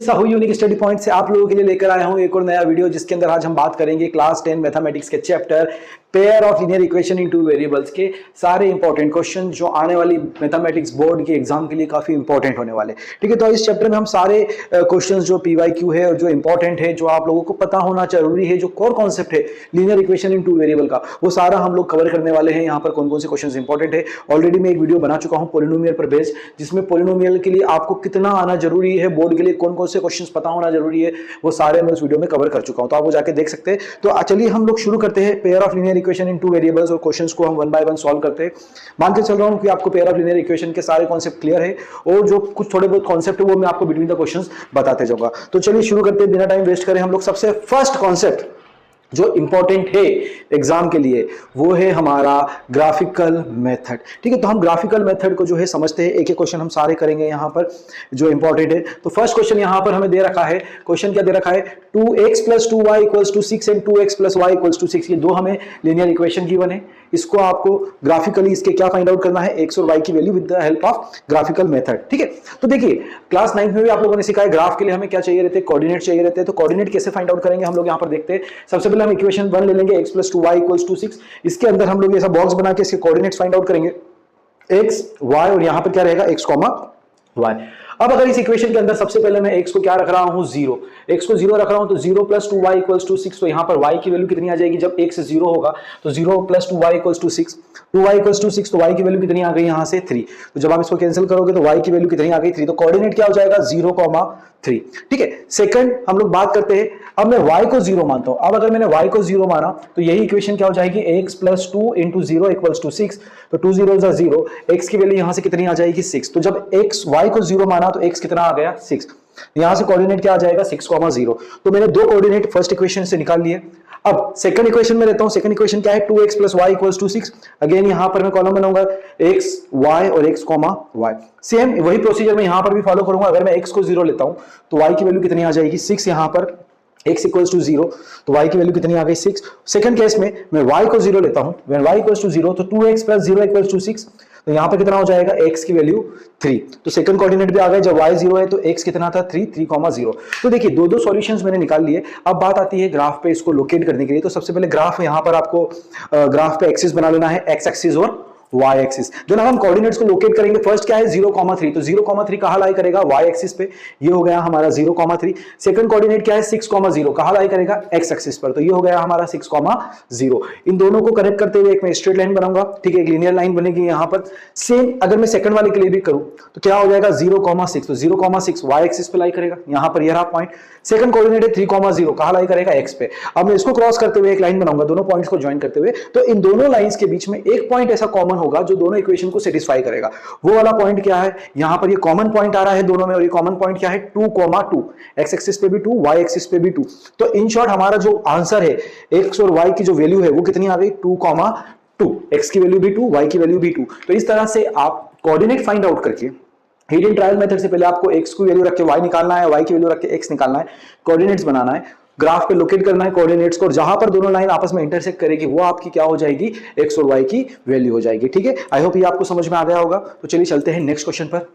Sahu unique study point से आप लोगों के लिए लेकर आया हूं एक और नया वीडियो, जिसके अंदर आज हम बात करेंगे क्लास 10 मैथमेटिक्स के chapter pair of linear equation in two variables के सारे इंपॉर्टेंट क्वेश्चन जो आने वाली मैथमेटिक्स बोर्ड के एग्जाम के लिए काफी इंपॉर्टेंट होने वाले। ठीक है, तो इस चैप्टर में हम सारे क्वेश्चंस जो पीवाईक्यू है और जो इंपॉर्टेंट है, जो आप लोगों को पता होना जरूरी है, जो कोर कॉन्सेप्ट है linear equation in two variable का, वो सारा हम लोग कवर करने वाले हैं। यहाँ पर कौन कौन से क्वेश्चन इंपॉर्टेंट है, ऑलरेडी मैं एक वीडियो बना चुका हूँ पोलिनोमियल पर बेस्ड, जिसमें पोलिनोमियल के लिए आपको कितना आना जरूरी है, बोर्ड के लिए कौन कौन से क्वेश्चन पता होना जरूरी है, वो सारे मैं उस वीडियो में कवर कर चुका हूं, तो आप वो जाके देख सकते हैं। तो चलिए हम लोग शुरू करते हैं pair of linear equation in two variables, और क्वेश्चंस को हम वन बाय वन सॉल्व करते हैं। मान के चल रहा हूं कि आपको पेयर ऑफ लीनियर इक्वेशन के सारे कॉन्सेप्ट क्लियर है, और जो कुछ थोड़े बहुत कॉन्सेप्ट है वो मैं आपको बिटवीन द क्वेश्चंस बताते जाऊंगा। तो चलिए शुरू करते हैं, बिना टाइम वेस्ट करें। हम लोग सबसे फर्स्ट कॉन्सेप्ट जो इंपॉर्टेंट है एग्जाम के लिए, वो है हमारा ग्राफिकल मेथड। ठीक है, तो हम ग्राफिकल मेथड को जो है समझते हैं, एक एक क्वेश्चन हम सारे करेंगे यहाँ पर जो इंपॉर्टेंट है। तो फर्स्ट क्वेश्चन यहाँ पर हमें दे रखा है, क्वेश्चन क्या दे रखा है, 2x + 2y = 6 and 2x + y = 6। ये दो हमें लीनियर इक्वेशन गिवन है, इसको आपको ग्राफिकली इसके क्या फाइंड आउट करना है, x और y की value with the help of graphical method. ठीक है, तो देखिए क्लास 9 में भी आप लोगों ने सीखा है, ग्राफ के लिए हमें क्या चाहिए रहते हैं, कोऑर्डिनेट चाहिए रहते हैं। तो कोऑर्डिनेट कैसे फाइंड आउट करेंगे हम लोग यहाँ पर देखते हैं। सबसे पहले हम इक्वेशन 1 ले लेंगे, x + 2y = 6। इसके अंदर हम लोग ऐसा बॉक्स बना के इसके कोऑर्डिनेट्स फाइंड आउट करेंगे, x y, और यहाँ पर क्या रहेगा x, y। अब अगर इस इक्वेशन के अंदर सबसे पहले मैं x को क्या रख रहा हूं, 0, x को 0 रख रहा हूं, तो 0 + 2y = 6। तो यहां पर y की वैल्यू कितनी आ जाएगी, जब x 0 होगा तो 0 + 2y = 6, 2y = 6, तो y की वैल्यू कितनी आ गई यहां से 3। तो जब आप इसको कैंसिल करोगे तो y की वैल्यू कितनी आ गई, 3। तो कोऑर्डिनेट क्या हो जाएगा, 0, 3। ठीक है, सेकंड हम लोग बात करते हैं, अब मैं y को 0 मानता हूं। अब अगर मैंने y को 0 माना तो यही इक्वेशन क्या हो जाएगी, x + 2 × 0 = 6। तो 2 0 = 0, x की वैल्यू यहां से कितनी आ जाएगी, 6। तो जब x y को 0 माना तो x कितना आ गया, 6। यहां से कोऑर्डिनेट क्या आ जाएगा, 6, 0। तो मैंने दो कोऑर्डिनेट फर्स्ट इक्वेशन से निकाल लिए। अब सेकंड इक्वेशन में लेता हूं, सेकंड इक्वेशन क्या है, 2x + y = 6। अगेन यहां पर मैं कॉलम बनाऊंगा x y और x, y। सेम वही प्रोसीजर मैं यहां पर भी फॉलो करूंगा। अगर मैं x को 0 लेता हूं तो y की वैल्यू कितनी आ जाएगी, 6। यहां पर x = 0 तो y की वैल्यू कितनी आ गई, 6। सेकंड केस में मैं y को 0 लेता हूं, when y = 0 तो 2x + 0 = 6। तो यहां पर कितना हो जाएगा, x की वैल्यू 3। तो सेकंड कोऑर्डिनेट भी आ गए, जब y 0 है तो x कितना था, 3, 0। तो देखिए दो सॉल्यूशंस मैंने निकाल लिए। अब बात आती है ग्राफ पे इसको लोकेट करने के लिए। तो सबसे पहले ग्राफ यहां पर आपको ग्राफ पे एक्सिस बना लेना है, x एक्सिस और y एक्सिस। जब हम कोऑर्डिनेट्स को लोकेट करेंगे, फर्स्ट क्या है, 0, 3। तो 0, 3 कहां लाई करेगा, y एक्सिस पे, ये हो गया हमारा 0, 3। सेकंड कोऑर्डिनेट क्या है, 6, 0, कहां लाई करेगा, x एक्सिस पर, तो ये हो गया हमारा 6, 0। इन दोनों को कनेक्ट करते हुए एक मैं स्ट्रेट लाइन बनाऊंगा। ठीक है, एक लीनियर लाइन बनेगी यहां पर। सेम अगर मैं सेकंड वाले के लिए भी करूं तो क्या हो जाएगा, 0, 6। तो 0, 6 y एक्सिस पे लाई करेगा, यहां पर ये रहा पॉइंट। सेकंड कोऑर्डिनेट है 3, 0, कहां लाई करेगा, x पे। अब मैं इसको क्रॉस करते हुए एक लाइन बनाऊंगा, दोनों पॉइंट्स को ज्वाइन करते हुए। तो इन दोनों लाइंस के बीच में एक पॉइंट ऐसा कॉमन होगा जो दोनों इक्वेशन को सेटिस्फाई करेगा। वो वाला पॉइंट क्या है, यहां पर ये कॉमन पॉइंट आ रहा है दोनों में, और ये कॉमन पॉइंट क्या है, 2, 2। x एक्सिस पे भी 2, y एक्सिस पे भी 2। तो इन शॉर्ट हमारा जो आंसर है, x और y की जो वैल्यू है वो कितनी आ गई, 2, 2। x की वैल्यू भी 2, y की वैल्यू भी 2। तो इस तरह से आप कोऑर्डिनेट फाइंड आउट करके हिडन ट्रायल मेथड से पहले आपको x की वैल्यू रख के y निकालना है, y की वैल्यू रख के x निकालना है, कोऑर्डिनेट्स बनाना है, ग्राफ पे लोकेट करना है कोऑर्डिनेट्स को, और जहां पर दोनों लाइन आपस में इंटरसेक्ट करेगी वो आपकी क्या हो जाएगी, x और y की वैल्यू हो जाएगी। ठीक है, आई होप ये आपको समझ में आ गया होगा। तो चलिए चलते हैं नेक्स्ट क्वेश्चन पर।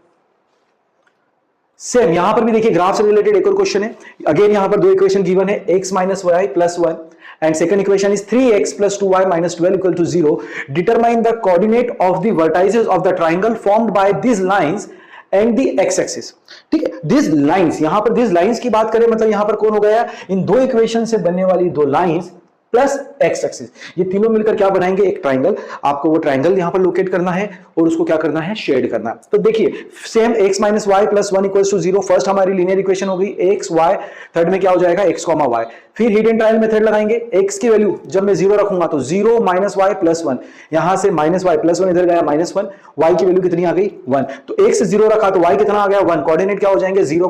सेम यहां पर भी देखिए ग्राफ से रिलेटेड एक और क्वेश्चन है। अगेन यहां पर दो इक्वेशन गिवन है, x - y + 1 and second equation is 3x + 2y - 12 = 0. Determine the coordinate of the vertices of the triangle formed by these lines and the x axis. ठीक है, दिस लाइंस, यहां पर this lines की बात करें, मतलब यहां पर कौन हो गया, इन दो इक्वेशन से बनने वाली दो लाइंस प्लस एक्स एक्सिस, ये तीनों मिलकर क्या बनाएंगे, एक ट्राइंगल। आपको वो ट्राइंगल यहां पर लोकेट करना है और उसको क्या करना है, शेड करना है। तो देखिए सेम x - y + 1 = 0, फर्स्ट हमारी लीनियर इक्वेशन हो गई x y, थर्ड में क्या हो जाएगा, x, y। फिर हिडन ट्रायल मेथड लगाएंगे, x की वैल्यू जब मैं 0 रखूंगा तो 0 - y + 1, यहां से -y + 1 इधर गया -1, y की वैल्यू कितनी आ गई, 1। तो x 0 रखा तो y कितना आ गया, 1। कोऑर्डिनेट क्या हो जाएंगे, 0,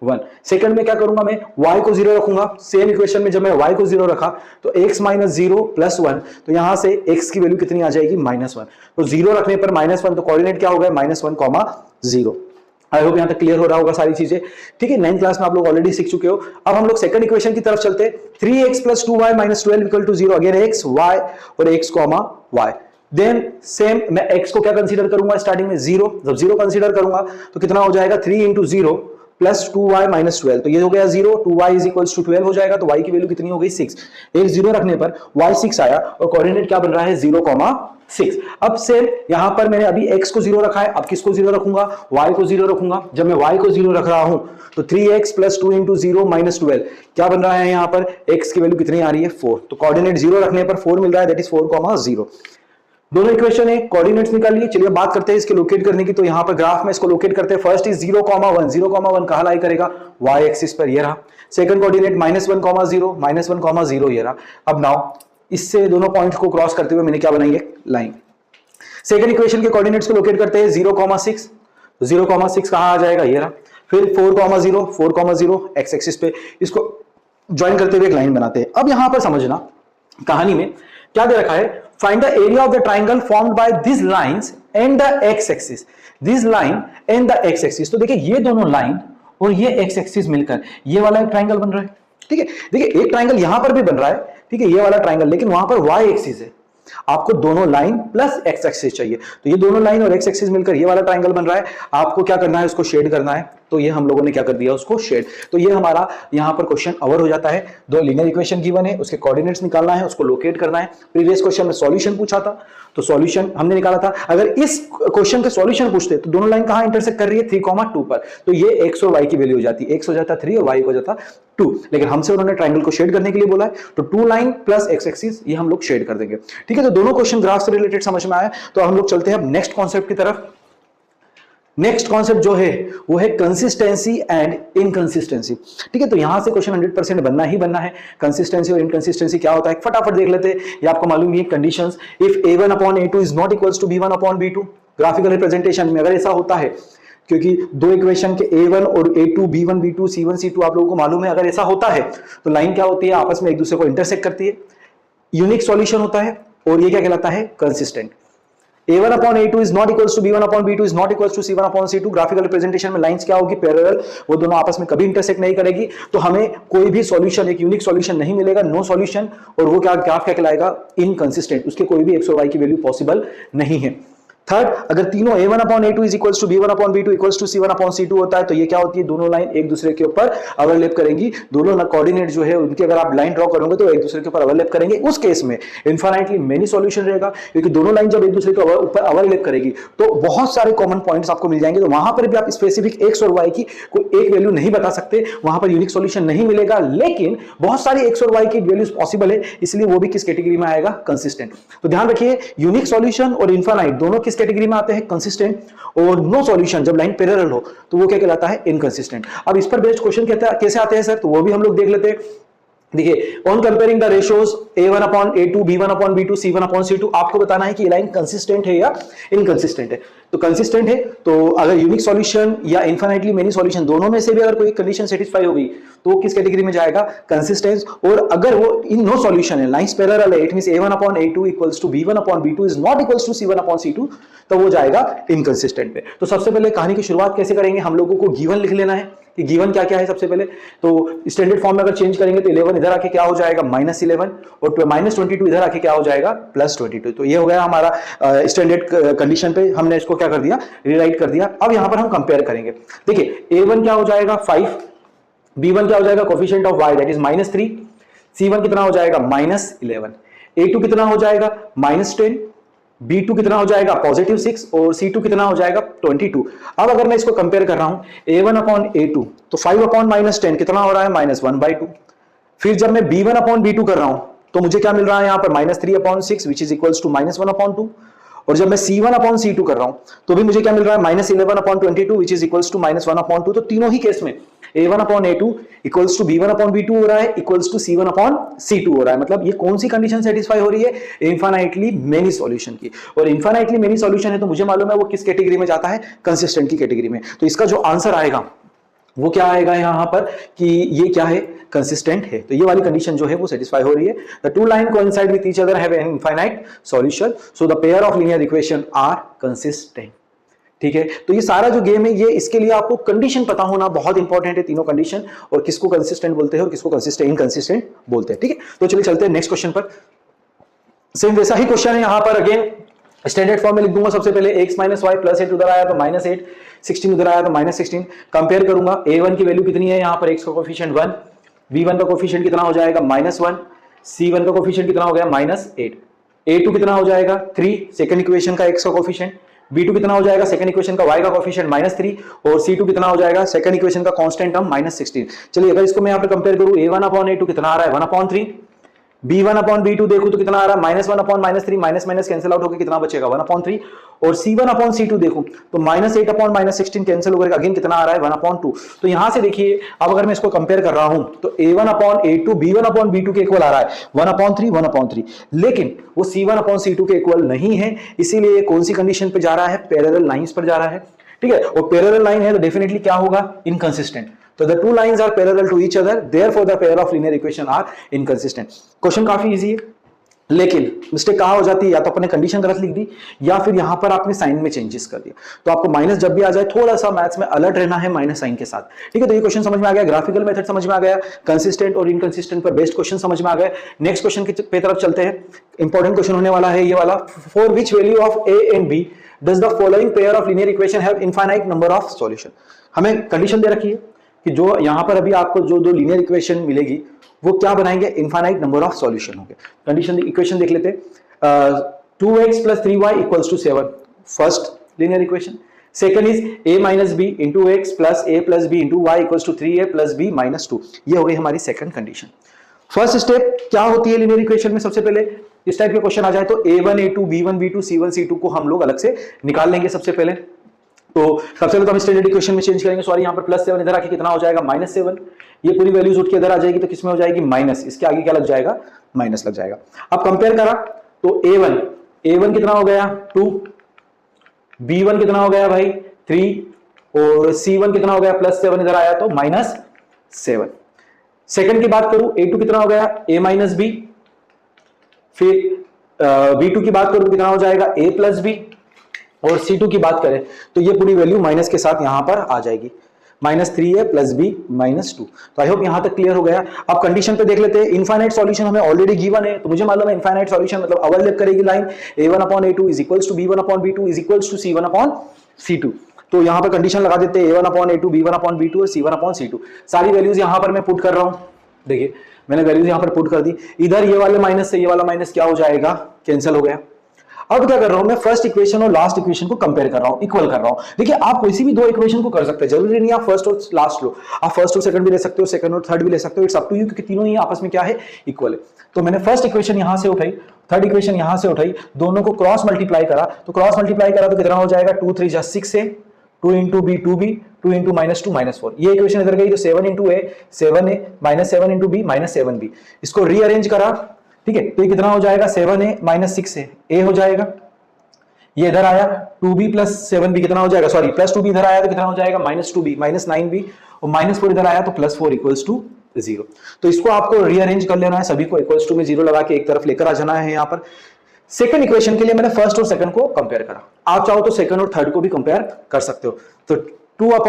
1। सेकंड में क्या करूंगा, मैं y को 0 रखूंगा। सेम इक्वेशन में जब मैं y को 0 रखा तो x - 0 + 1, तो यहां से x की वैल्यू कितनी आ जाएगी, -1। तो 0 रखने पर -1, तो कोऑर्डिनेट क्या हो गया, -1, 0। आई होप यहां तक क्लियर हो रहा होगा सारी चीजें। ठीक है, 9th क्लास में आप लोग ऑलरेडी सीख चुके हो। अब हम लोग सेकंड इक्वेशन की तरफ चलते हैं, 3x + 2y - 12 = 0। Again x, y और x, y। देन सेम मैं x को क्या कंसीडर करूंगा, स्टार्टिंग में 0। जब 0 कंसीडर करूंगा तो कितना हो जाएगा, 3 × 0 प्लस 2y माइनस 12, तो ये हो गया 0, 2y इज इक्वल्स टू 12 हो जाएगा, तो y की वैल्यू कितनी हो गई 6, एक 0 रखने पर y 6 आया और कोऑर्डिनेट क्या बन रहा है 0,6। अब सेम यहां पर मैंने अभी x को 0 रखा है, अब किसको 0 रखूंगा, y को 0 रखूंगा। जब मैं y को 0 रख रहा हूं तो 3x प्लस 2 इंटू 0 माइनस 12 क्या बन रहा है, यहां पर x की वैल्यू कितनी आ रही है 4, तो कोऑर्डिनेट 0 रखने पर 4 मिल रहा है, दैट इज 4,0। दोनों इक्वेशन है, कोऑर्डिनेट्स निकाल लिए। चलिए बात करते हैं इसके लोकेट करने की, तो यहां पर ग्राफ में इसको लोकेट करते हैं। फर्स्ट इज 0,1, 0,1 कहां लाई करेगा, y एक्सिस पर, ये रहा। सेकंड कोऑर्डिनेट -1,0, -1,0 ये रहा। अब नाउ इससे दोनों पॉइंट्स को क्रॉस करते हुए मैंने क्या बनाई है, लाइन। सेकंड इक्वेशन के कोऑर्डिनेट्स को लोकेट करते हैं 0,6, 0,6 कहां आ जाएगा, ये रहा। फिर 4,0, 4,0 एक्स एक्सिस पे, इसको ज्वाइन करते हुए एक लाइन बनाते हैं। अब यहां पर समझना कहानी में क्या दे रखा है, find the area of the triangle formed by this lines and the x axis, this line and the x axis. तो देखिए ये दोनों लाइन और ये एक्स एक्सिस मिलकर ये वाला एक ट्राइंगल बन रहा है, ठीक है। देखिए एक ट्राइंगल यहां पर भी बन रहा है, ठीक है, ये वाला ट्राइंगल, लेकिन वहां पर वाई एक्सिस है, आपको दोनों लाइन प्लस एक्स एक्सिस चाहिए। तो ये दोनों लाइन और एक्स एक्सिस मिलकर ये वाला ट्राइंगल बन रहा है, आपको क्या करना है, उसको शेड करना है। तो ये हम लोगों ने क्या कर दिया, उसको शेड। तो ये हमारा यहां पर क्वेश्चन ओवर हो जाता है। दो लीनियर इक्वेशन गिवन है, उसके कोऑर्डिनेट्स निकालना है, उसको लोकेट करना है। प्रीवियस क्वेश्चन में सॉल्यूशन पूछा था, तो सॉल्यूशन हमने निकाला था। अगर इस क्वेश्चन के सॉल्यूशन पूछते तो दोनों लाइन कहां इंटरसेक्ट कर रही है, 3,2 पर, तो ये x और y की वैल्यू हो जाती है, x हो जाता 3 और y हो जाता 2। लेकिन हमसे उन्होंने ट्राइंगल को शेड करने के लिए बोला है, तो 2 लाइन प्लस x एक्सिस ये हम लोग शेड कर देंगे, ठीक है। तो दोनों क्वेश्चन ग्राफ से रिलेटेड समझ में आया, तो हम लोग चलते हैं अब नेक्स्ट कॉन्सेप्ट की तरफ। नेक्स्ट कॉन्सेप्ट जो है वो है कंसिस्टेंसी एंड इनकंसिस्टेंसी, ठीक है। तो यहां से क्वेश्चन 100% बनना ही बनना है। कंसिस्टेंसी और इनकंसिस्टेंसी क्या होता है फटाफट देख लेते हैं। ये आपको मालूम है conditions, if a1/a2 is not equals to b1/b2, graphical representation में अगर ऐसा होता है, क्योंकि दो इक्वेशन के a1 और a2, b1 b2 c1 c2 आप लोगों को मालूम है, अगर ऐसा होता है तो लाइन क्या होती है, आपस में एक दूसरे को इंटरसेक्ट करती है, यूनिक सॉल्यूशन होता है, और ये क्या कहलाता है, consistent. a1/a2 is not equals to b1/b2 is not equals to c1/c2, graphical representation में लाइंस क्या होगी, पैरेलल, वो दोनों आपस में कभी इंटरसेक्ट नहीं करेगी, तो हमें कोई भी सॉल्यूशन, एक यूनिक सॉल्यूशन नहीं मिलेगा, नो सॉल्यूशन। और वो क्या ग्राफ क्या कहलाएगा, इनकंसिस्टेंट, उसके कोई भी x और y की वैल्यू पॉसिबल नहीं है। थर्ड, अगर तीनों a1/a2 is equals to b1/b2 equals to c1/c2 होता है, तो ये क्या होती है, दोनों लाइन एक दूसरे के ऊपर ओवरलैप करेंगी। दोनों कोऑर्डिनेट जो है उनके अगर आप लाइन ड्रॉ करोगे तो एक दूसरे के ऊपर ओवरलैप करेंगे। उस केस में इनफाइनाइटली मेनी सॉल्यूशन रहेगा, क्योंकि दोनों लाइन जब एक दूसरे के ऊपर ओवरलैप करेगी तो बहुत सारे कॉमन पॉइंट्स आपको मिल जाएंगे। तो वहां पर भी आप स्पेसिफिक x और y की कोई एक वैल्यू नहीं बता सकते, वहां पर यूनिक सॉल्यूशन नहीं मिलेगा, लेकिन बहुत सारी x और y की वैल्यूज पॉसिबल है, इसलिए वो भी किस कैटेगरी में आएगा, कंसिस्टेंट। तो ध्यान रखिए, यूनिक सॉल्यूशन और इनफाइनाइट दोनों किस कैटेगरी में आते हैं, कंसिस्टेंट। और नो सॉल्यूशन जब लाइन पैरेलल हो तो वो क्या कहलाता है, इनकंसिस्टेंट। अब इस पर बेस्ड क्वेश्चन कैसे आते हैं सर, तो वो भी हम लोग देख लेते हैं। देखिए, on comparing the ratios a1/a2 b1/b2 c1/c2, आपको बताना है कि ये लाइन कंसिस्टेंट है या इनकंसिस्टेंट है। तो कंसिस्टेंट है तो अगर यूनिक सॉल्यूशन या इनफाइनाइटली मेनी सॉल्यूशन दोनों में से भी अगर कोई कंडीशन सेटिस्फाई हो गई तो वो किस कैटेगरी में जाएगा, कंसिस्टेंस। और अगर वो इन नो सॉल्यूशन है, लाइंस पैरेलल है, it means a1/a2 equals to b1/b2 is not equals to c1/c2, तो वो जाएगा इनकंसिस्टेंट पे। तो सबसे पहले कहानी की शुरुआत कैसे करेंगे, हम लोगों को गिवन लिख लेना है कि गिवन क्या क्या है। सबसे पहले तो स्टैंडर्ड फॉर्म में अगर चेंज करेंगे तो 11 इधर आके क्या हो जाएगा, -11, और -22 इधर आके क्या हो जाएगा, +22। तो ये हो गया हमारा स्टैंडर्ड कंडीशन पे, हमने इसको क्या कर दिया, रीराइट कर दिया। अब यहां पर हम कंपेयर करेंगे। देखिए, a1 क्या हो जाएगा 5, b1 क्या हो जाएगा, coefficient of y that is -3, c1 कितना हो जाएगा, -11, a2 कितना हो जाएगा, -10, b2 कितना हो जाएगा, +6, और c2 कितना हो जाएगा, 22। अब अगर मैं इसको कंपेयर कर रहा हूं a1/a2, तो 5/-10 कितना हो रहा है, -1/2। फिर जब मैं b1/b2 कर रहा हूं तो मुझे क्या मिल रहा है, यहां पर -3/6 विच इज इक्वल्स टू -1/2। और जब मैं c1/c2 कर रहा हूं तो भी मुझे क्या मिल रहा है, -11/22 विच इज इक्वल्स टू -1/2। तो तीनों ही केस में a1/a2 इक्वल्स टू b1/b2 हो रहा है, इक्वल्स टू c1/c2 हो रहा है। मतलब ये कौन सी कंडीशन सेटिस्फाई हो रही है, इनफाइनाइटली मेनी सॉल्यूशन की। और इनफाइनाइटली मेनी सॉल्यूशन है तो मुझे मालूम है वो किस कैटेगरी में जाता है, कंसिस्टेंट की कैटेगरी में। तो इसका जो आंसर आएगा वो क्या आएगा यहां पर कि ये क्या है, कंसिस्टेंट है। तो ये वाली कंडीशन जो है वो सेटिस्फाई हो रही है। The two line coincide with each other have an infinite solution, so the pair of linear equation are consistent. ठीक है, तो ये सारा जो गेम है ये, इसके लिए आपको कंडीशन पता होना बहुत इंपॉर्टेंट है, तीनों कंडीशन, और किसको कंसिस्टेंट बोलते हैं और किसको कंसिस्टेंट इनकंसिस्टेंट बोलते हैं। ठीक है, तो चलिए चलते हैं नेक्स्ट क्वेश्चन पर। सेम वैसा ही क्वेश्चन है यहां पर अगेन, स्टैंडर्ड फॉर्म में लिख दूंगा सबसे पहले x माइनस वाई प्लस 8 उधर आया तो माइनस 8, 16 उधर आया तो माइनस 16। कंपेयर करूंगा a1 की वैल्यू कितनी है, यहाँ पर x का कोफिशिएंट 1, b1 का कोफिशिएंट कितना हो जाएगा -1, c1 का कोफिशिएंट कितना हो गया -8, a2 कितना हो जाएगा 3 सेकंड इक्वेशन का x का कोफिशिएंट, b2 कितना हो जाएगा सेकंड इक्वेशन का y का कोफिशिएंट -3 और c2 कितना हो जाएगा सेकंड इक्वेशन का कांस्टेंट टर्म -16। चलिए अगर इसको मैं यहाँ पे कंपेयर करूं a1 अपॉन a2 कितना आ रहा है 1/3, b1 अपॉन b2 देखो तो कितना आ रहा है -1 upon -3, minus minus cancel out होकर कितना बचेगा 1/3 और c1 अपॉन c2 देखो तो -8 अपॉन -16 कैंसिल होकर अगेन कितना आ रहा है 1/2। तो यहां से देखिए अब अगर मैं इसको कंपेयर कर रहा हूं तो a1 upon a2 b1 upon b2 के इक्वल आ रहा है 1/3 1/3, लेकिन वो c1 अपॉन c2 के इक्वल नहीं है, इसीलिए कौन सी कंडीशन पे जा रहा है, पैरेलल लाइंस पर जा रहा है। ठीक है, और पैरेलल लाइन है तो डेफिनेटली क्या होगा, इनकंसिस्टेंट। तो the two lines are parallel to each other, therefore the pair of linear equation are inconsistent। Question काफी इजी है, लेकिन मिस्टेक कहां हो जाती है, या तो अपने कंडीशन गलत लिख दी या फिर यहां पर आपने साइन में चेंजेस कर दिया। तो आपको माइनस जब भी आ जाए थोड़ा सा मैथ्स में अलर्ट रहना है माइनस साइन के साथ। ठीक है, तो ये क्वेश्चन समझ में आ गया, ग्राफिकल मेथड समझ में आ गया, कंसिस्टेंट और इनकंसिस्टेंट पर बेस्ड क्वेश्चन समझ में आ गए। नेक्स्ट क्वेश्चन की तरफ चलते हैं, इंपॉर्टेंट क्वेश्चन होने वाला है ये वाला। For which value of a and b does the following pair of linear equation have infinite number of solution. हमें कंडीशन दे रखी है कि जो यहां पर अभी आपको जो दो लीनियर इक्वेशन मिलेगी वो क्या बनाएंगे, इनफाइनाइट नंबर ऑफ सॉल्यूशन होंगे। कंडीशन इक्वेशन देख लेते हैं, 2x + 3y = 7 first linear equation, second is a - b * x + a + b * y = 3a + b - 2। ये हो गई हमारी सेकंड कंडीशन। फर्स्ट स्टेप क्या होती है लीनियर इक्वेशन में, सबसे पहले इस टाइप के क्वेश्चन आ जाए तो a1 a2 b1 b2 c1 c2 को हम लोग अलग से निकाल लेंगे सबसे पहले। तो सबसे पहले तो हम स्टैंडर्ड इक्वेशन में चेंज करेंगे, सॉरी यहाँ पर +7 इधर आके कितना हो जाएगा -7, ये पूरी वैल्यूज उठ के इधर आ जाएगी तो किसमें हो जाएगी माइनस, इसके आगे क्या लग जाएगा माइनस लग जाएगा। अब कंपेयर करा तो a1 कितना हो गया 2, b1 कितना हो गया भाई 3 और c1 कितना हो गया +7 इधर आया तो -7। सेकंड की बात करूं a2 कितना हो गया a - b, फिर b2 की बात करूं तो कितना हो जाएगा a + b और c2 की बात करें तो ये पूरी वैल्यू माइनस के साथ यहां पर आ जाएगी -3a + b - 2। तो आई होप यहां तक क्लियर हो गया। अब कंडीशन पे देख लेते हैं, इनफाइनाइट सॉल्यूशन हमें ऑलरेडी गिवन है, तो मुझे मालूम है इनफाइनाइट सॉल्यूशन मतलब ओवरलैप करेगी line a1 / a2 = b1 / b2 = c1 / c2। तो यहां पर कंडीशन लगा देते हैं a1 / a2 b1 / b2 और c1 / c2। सारी वैल्यूज यहां पर मैं पुट कर रहा हूं, देखिए मैंने वैल्यूज यहां पर पुट कर दी, इधर ये वाले माइनस से ये वाला माइनस क्या हो जाएगा कैंसिल हो गया। अब क्या कर रहा हूं मैं, फर्स्ट इक्वेशन और लास्ट इक्वेशन को कंपेयर कर रहा हूं, इक्वल कर रहा हूं। देखिए आप कोई भी दो इक्वेशन को कर सकते हैं, जरूरी नहीं आप फर्स्ट और लास्ट लो, आप फर्स्ट और सेकंड भी ले सकते हो, सेकंड और थर्ड भी ले सकते हो, इट्स अप टू यू, क्योंकि तीनों ही आपस में क्या है इक्वल है। तो मैंने फर्स्ट इक्वेशन यहां से उठाई, थर्ड इक्वेशन यहां से उठाई, दोनों को क्रॉस मल्टीप्लाई करा, तो क्रॉस मल्टीप्लाई करा तो कितना हो जाएगा 2 3 = 6a, 2 * b 2b, 2 * -2 -4। ये इक्वेशन इधर गई तो 7 * a 7a -7 * b -7b, इसको रीअरेंज करा, ठीक है, तो ये कितना हो जाएगा 7a - 6a a हो जाएगा, ये इधर आया 2b + 7b कितना हो जाएगा, सॉरी +2b इधर आया तो कितना हो जाएगा -2b -9b और -4 इधर आया तो +4 = 0। तो इसको आपको रीअरेंज कर लेना है, सभी को इक्वल्स टू में 0 लगा के एक तरफ लेकर आ जाना है। यहाँ पर सेकंड इक्वेशन के लिए मैंने फर्स्ट और सेकंड को कंपेयर करा, आप चाहो तो सेकंड और थर्ड को भी कंपेयर कर सकते हो। तो 2/a -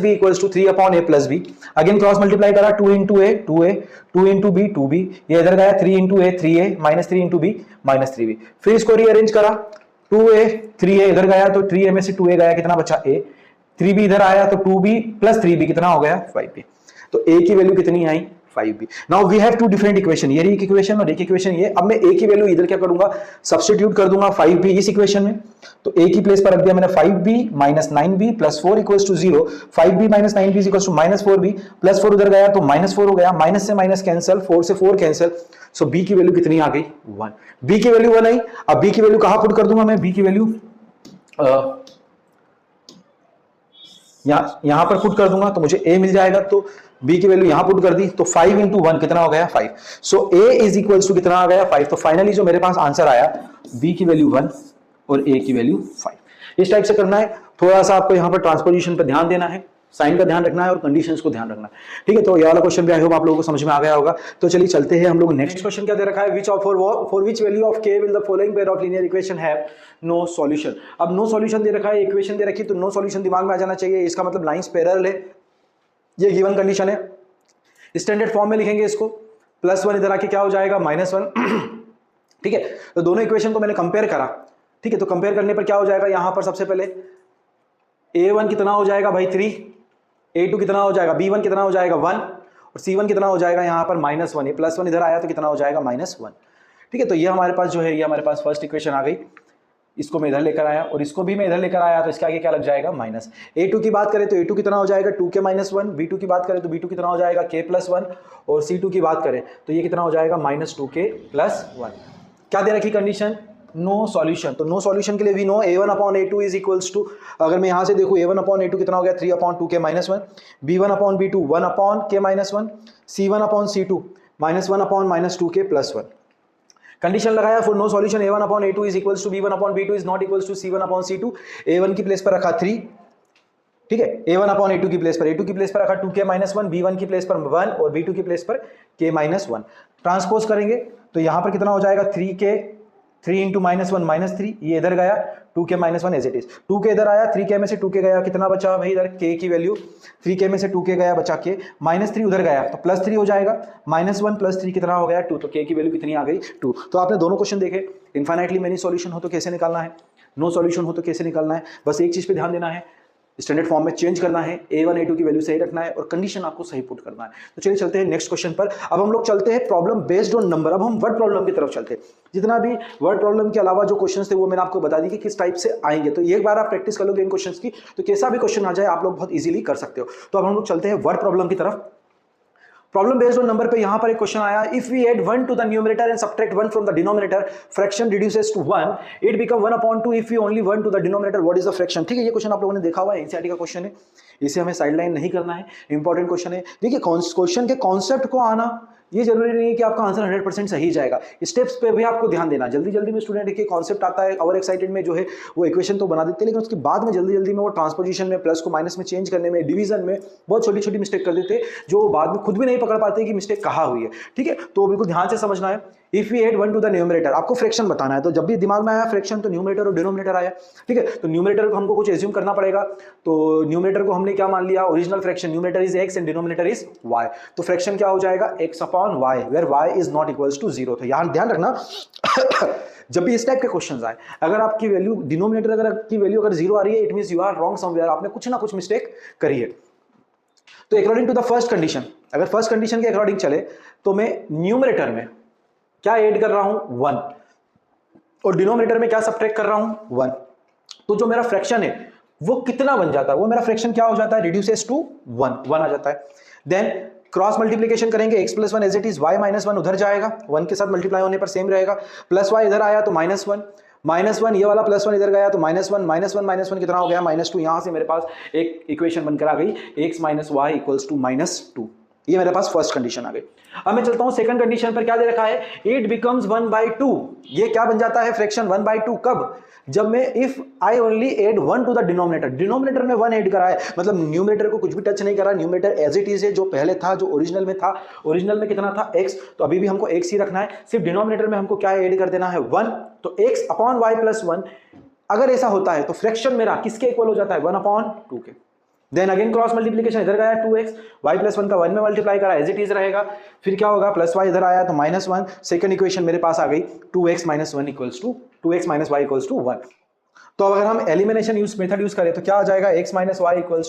b = 3/a + b, again cross multiply करा, 2 * a 2a, 2 * b 2b, ये इधर गया 3 * a 3a -3 * b -3b, फिर इसको रीअरेंज करा, 2a 3a इधर गया तो 3a में से 2a गया, कितना बचा a, 3b इधर आया तो 2b + 3b कितना हो गया 5b, तो a की वैल्यू कितनी आई 5b। Now we have two different equation, ये एक इक्वेशन और एक इक्वेशन ये। अब मैं a की वैल्यू इधर क्या करूंगा, सब्स्टिट्यूट कर दूंगा 5b इस इक्वेशन में, तो a की प्लेस पर रख दिया मैंने 5b - 9b + 4 = 0, 5b - 9b = -4b, +4 उधर गया तो -4 हो गया, माइनस से माइनस कैंसिल, 4 से 4 कैंसिल, सो b की वैल्यू कितनी आ गई 1, b की वैल्यू 1 आई। अब b की वैल्यू कहां पुट कर दूंगा मैं, b की वैल्यू यहां पर पुट कर दूंगा तो मुझे a मिल जाएगा, तो b की वैल्यू यहां पुट कर दी तो 5 × 1 कितना हो गया 5, सो a = कितना आ गया 5। तो फाइनली जो मेरे पास आंसर आया b की वैल्यू 1 और a की वैल्यू 5। इस टाइप से करना है, थोड़ा सा आपको यहां पर ट्रांसपोजिशन पर ध्यान देना है, साइन का ध्यान रखना है और कंडीशंस को ध्यान रखना है, ठीक है। तो ये वाला क्वेश्चन भी आई होप आप लोगों को समझ में आ गया होगा। तो चलिए चलते हैं हम लोग नेक्स्ट क्वेश्चन क्या दे रखा है, for which value of k will the following pair of linear equation have no solution. अब नो सॉल्यूशन दे रखा है, इक्वेशन दे रखी तो नो सॉल्यूशन दिमाग में आ जाना चाहिए, इसका मतलब लाइंस पैरेलल है, ये गिवन कंडीशन है। स्टैंडर्ड फॉर्म में लिखेंगे इसको, +1 इधर आके क्या हो जाएगा -1 ठीक है। तो दोनों इक्वेशन को मैंने कंपेयर करा, ठीक है, तो कंपेयर करने पर क्या हो जाएगा, यहां पर सबसे पहले A1 कितना हो जाएगा भाई 3, A2 कितना हो जाएगा, B1 कितना हो जाएगा 1 और C1 कितना हो जाएगा यहां पर -1, ये +1 इधर आया तो कितना हो जाएगा -1। ठीक है, तो ये हमारे पास जो है, ये हमारे पास फर्स्ट इक्वेशन आ गई। इसको मैं इधर लेकर आया और इसको भी मैं इधर लेकर आया, तो इसके आगे क्या लग जाएगा माइनस। A2 की बात करें तो A2 कितना हो जाएगा 2k -1, B2 की बात करें तो B2 कितना हो जाएगा k + 1 और C2 की बात करें तो ये कितना हो जाएगा -2k + 1। क्या दे रखी कंडीशन, नो सॉल्यूशन। तो नो सॉल्यूशन के लिए we know A1/A2 is equals to, अगर मैं यहां से देखूं A1/A2 कितना हो गया 3/2k -1, B1/B2 1/k -1, C1/C2 -1/-2k + 1। Condition लगाया for no solution A1/A2 is equals to B1/B2 is not equals to C1/C2। A1 की प्लेस पर रखा 3, ठीक है, A1/A2 की प्लेस पर, A2 की प्लेस पर रखा 2k -1, B1 की प्लेस पर 1 और B2 की प्लेस पर k -1। ट्रांसपोज करेंगे तो यहां पर कितना हो जाएगा 3k, 3 × -1 -3, ये इधर गया 2k -1 as it is, 2k इधर आया, 3k में से 2k गया, कितना बचा भाई इधर k की वैल्यू, 3k में से 2k गया बचा k, -3 उधर गया तो +3 हो जाएगा, -1 + 3 कितना हो गया 2, तो k की वैल्यू कितनी आ गई 2। तो आपने दोनों क्वेश्चन देखे, इनफाइनाइटली मेनी सॉल्यूशन हो तो कैसे निकालना है, नो सॉल्यूशन हो तो कैसे निकालना है। बस एक चीज पे ध्यान देना है, स्टैंडर्ड फॉर्म में चेंज करना है, A1 A2 की वैल्यू सही रखना है और कंडीशन आपको सही पुट करना है। तो चलिए चलते हैं नेक्स्ट क्वेश्चन पर। अब हम लोग चलते हैं प्रॉब्लम बेस्ड ऑन नंबर, अब हम वर्ड प्रॉब्लम की तरफ चलते हैं। जितना भी वर्ड प्रॉब्लम के अलावा जो क्वेश्चंस थे वो मैंने आपको बता दी कि किस टाइप से आएंगे, तो एक बार आप प्रैक्टिस कर लोगे इन क्वेश्चंस की तो कैसा भी क्वेश्चन आ जाए आप लोग बहुत इजीली कर सकते हो। तो अब हम लोग चलते हैं वर्ड प्रॉब्लम की तरफ। प्रॉब्लम बेस्ड ऑन नंबर पे यहां पर एक क्वेश्चन आया, if we add 1 to the numerator and subtract 1 from the denominator, fraction reduces to 1, it become 1/2 if we only 1 to the denominator, what is the fraction. ठीक है, ये question आप लोगों ने देखा हुआ है, एनसीईआरटी का क्वेश्चन है, इसे हमें साइडलाइन नहीं करना है, इंपॉर्टेंट क्वेश्चन है। देखिए क्वेश्चन के कॉन्सेप्ट को आना ये जरूरी नहीं है कि आपका आंसर 100% सही जाएगा, स्टेप्स पे भी आपको ध्यान देना। जल्दी जल्दी में स्टूडेंट के कॉन्सेप्ट आता है, ओवर एक्साइटेड में जो है वो इक्वेशन तो बना देते हैं, लेकिन उसके बाद में जल्दी जल्दी में वो ट्रांसपोजिशन में, प्लस को माइनस में चेंज करने में, डिवीजन में बहुत छोटी छोटी मिस्टेक कर देते हैं, जो बाद में खुद भी नहीं पकड़ पाते कि मिस्टेक कहाँ हुई है। ठीक है, तो बिल्कुल ध्यान से समझना है। If we add 1 to the numerator, आपको फ्रैक्शन बताना है, तो जब भी दिमाग में आया फ्रैक्शन तो न्यूमरेटर और डिनोमिनेटर आया। ठीक है, तो न्यूमरेटर को हमको कुछ एज्यूम करना पड़ेगा, तो न्यूमरेटर को हमने क्या मान लिया, original fraction, numerator is x and denominator is y, तो फ्रैक्शन क्या हो जाएगा x/y, where y is not equals to 0। तो यहां ध्यान रखना जब भी इस टाइप के क्वेश्चंस आए, अगर आपकी वैल्यू डिनोमिनेटर अगर आपकी वैल्यू अगर 0 आ रही है, it means you are wrong somewhere, आपने कुछ ना कुछ मिस्टेक करी है। तो according to the first condition, अगर फर्स्ट कंडीशन के अकॉर्डिंग चले तो मैं न्यूमरेटर में क्या ऐड कर रहा हूं 1 और डिनोमिनेटर में क्या सब्ट्रैक्ट कर रहा हूं 1, तो जो मेरा फ्रैक्शन है वो कितना बन जाता है, वो मेरा फ्रैक्शन क्या हो जाता है, रिड्यूसेस टू 1 आ जाता है। देन क्रॉस मल्टीप्लिकेशन करेंगे, x + 1 as it is, y - 1 उधर जाएगा, 1 के साथ मल्टीप्लाई होने पर सेम रहेगा, प्लस y इधर आया तो -1 ये वाला +1 इधर गया तो -1 कितना हो गया -2। यहां से मेरे पास एक इक्वेशन बनकर आ गई x - y = -2। ये मेरे पास फर्स्ट कंडीशन आ गई। अब मैं चलता हूं सेकंड कंडीशन पर, क्या दे रखा है, इट बिकम्स 1/2, ये क्या बन जाता है फ्रैक्शन 1/2, कब, जब मैं if I only add 1 to the denominator, denominator में 1 ऐड करा है, मतलब न्यूमरेटर को कुछ भी टच नहीं करा, न्यूमरेटर एज इट इज है, जो पहले था, जो ओरिजिनल में था, ओरिजिनल में कितना था x, तो अभी भी हमको x ही रखना है, सिर्फ डिनोमिनेटर में हमको क्या ऐड कर देना है 1, तो x/y + 1। अगर ऐसा होता है तो फ्रैक्शन मेरा किसके इक्वल हो जाता है 1/2 के। देन अगेन क्रॉस मल्टीप्लिकेशन, इधर गया 2x, y + 1 का 1 में मल्टीप्लाई करा, एज इट इज रहेगा, फिर क्या होगा प्लस y इधर आया तो -1, सेकंड इक्वेशन मेरे पास आ गई 2x - y = 1। तो अगर हम एलिमिनेशन मेथड यूज करें तो क्या आ जाएगा, x - y =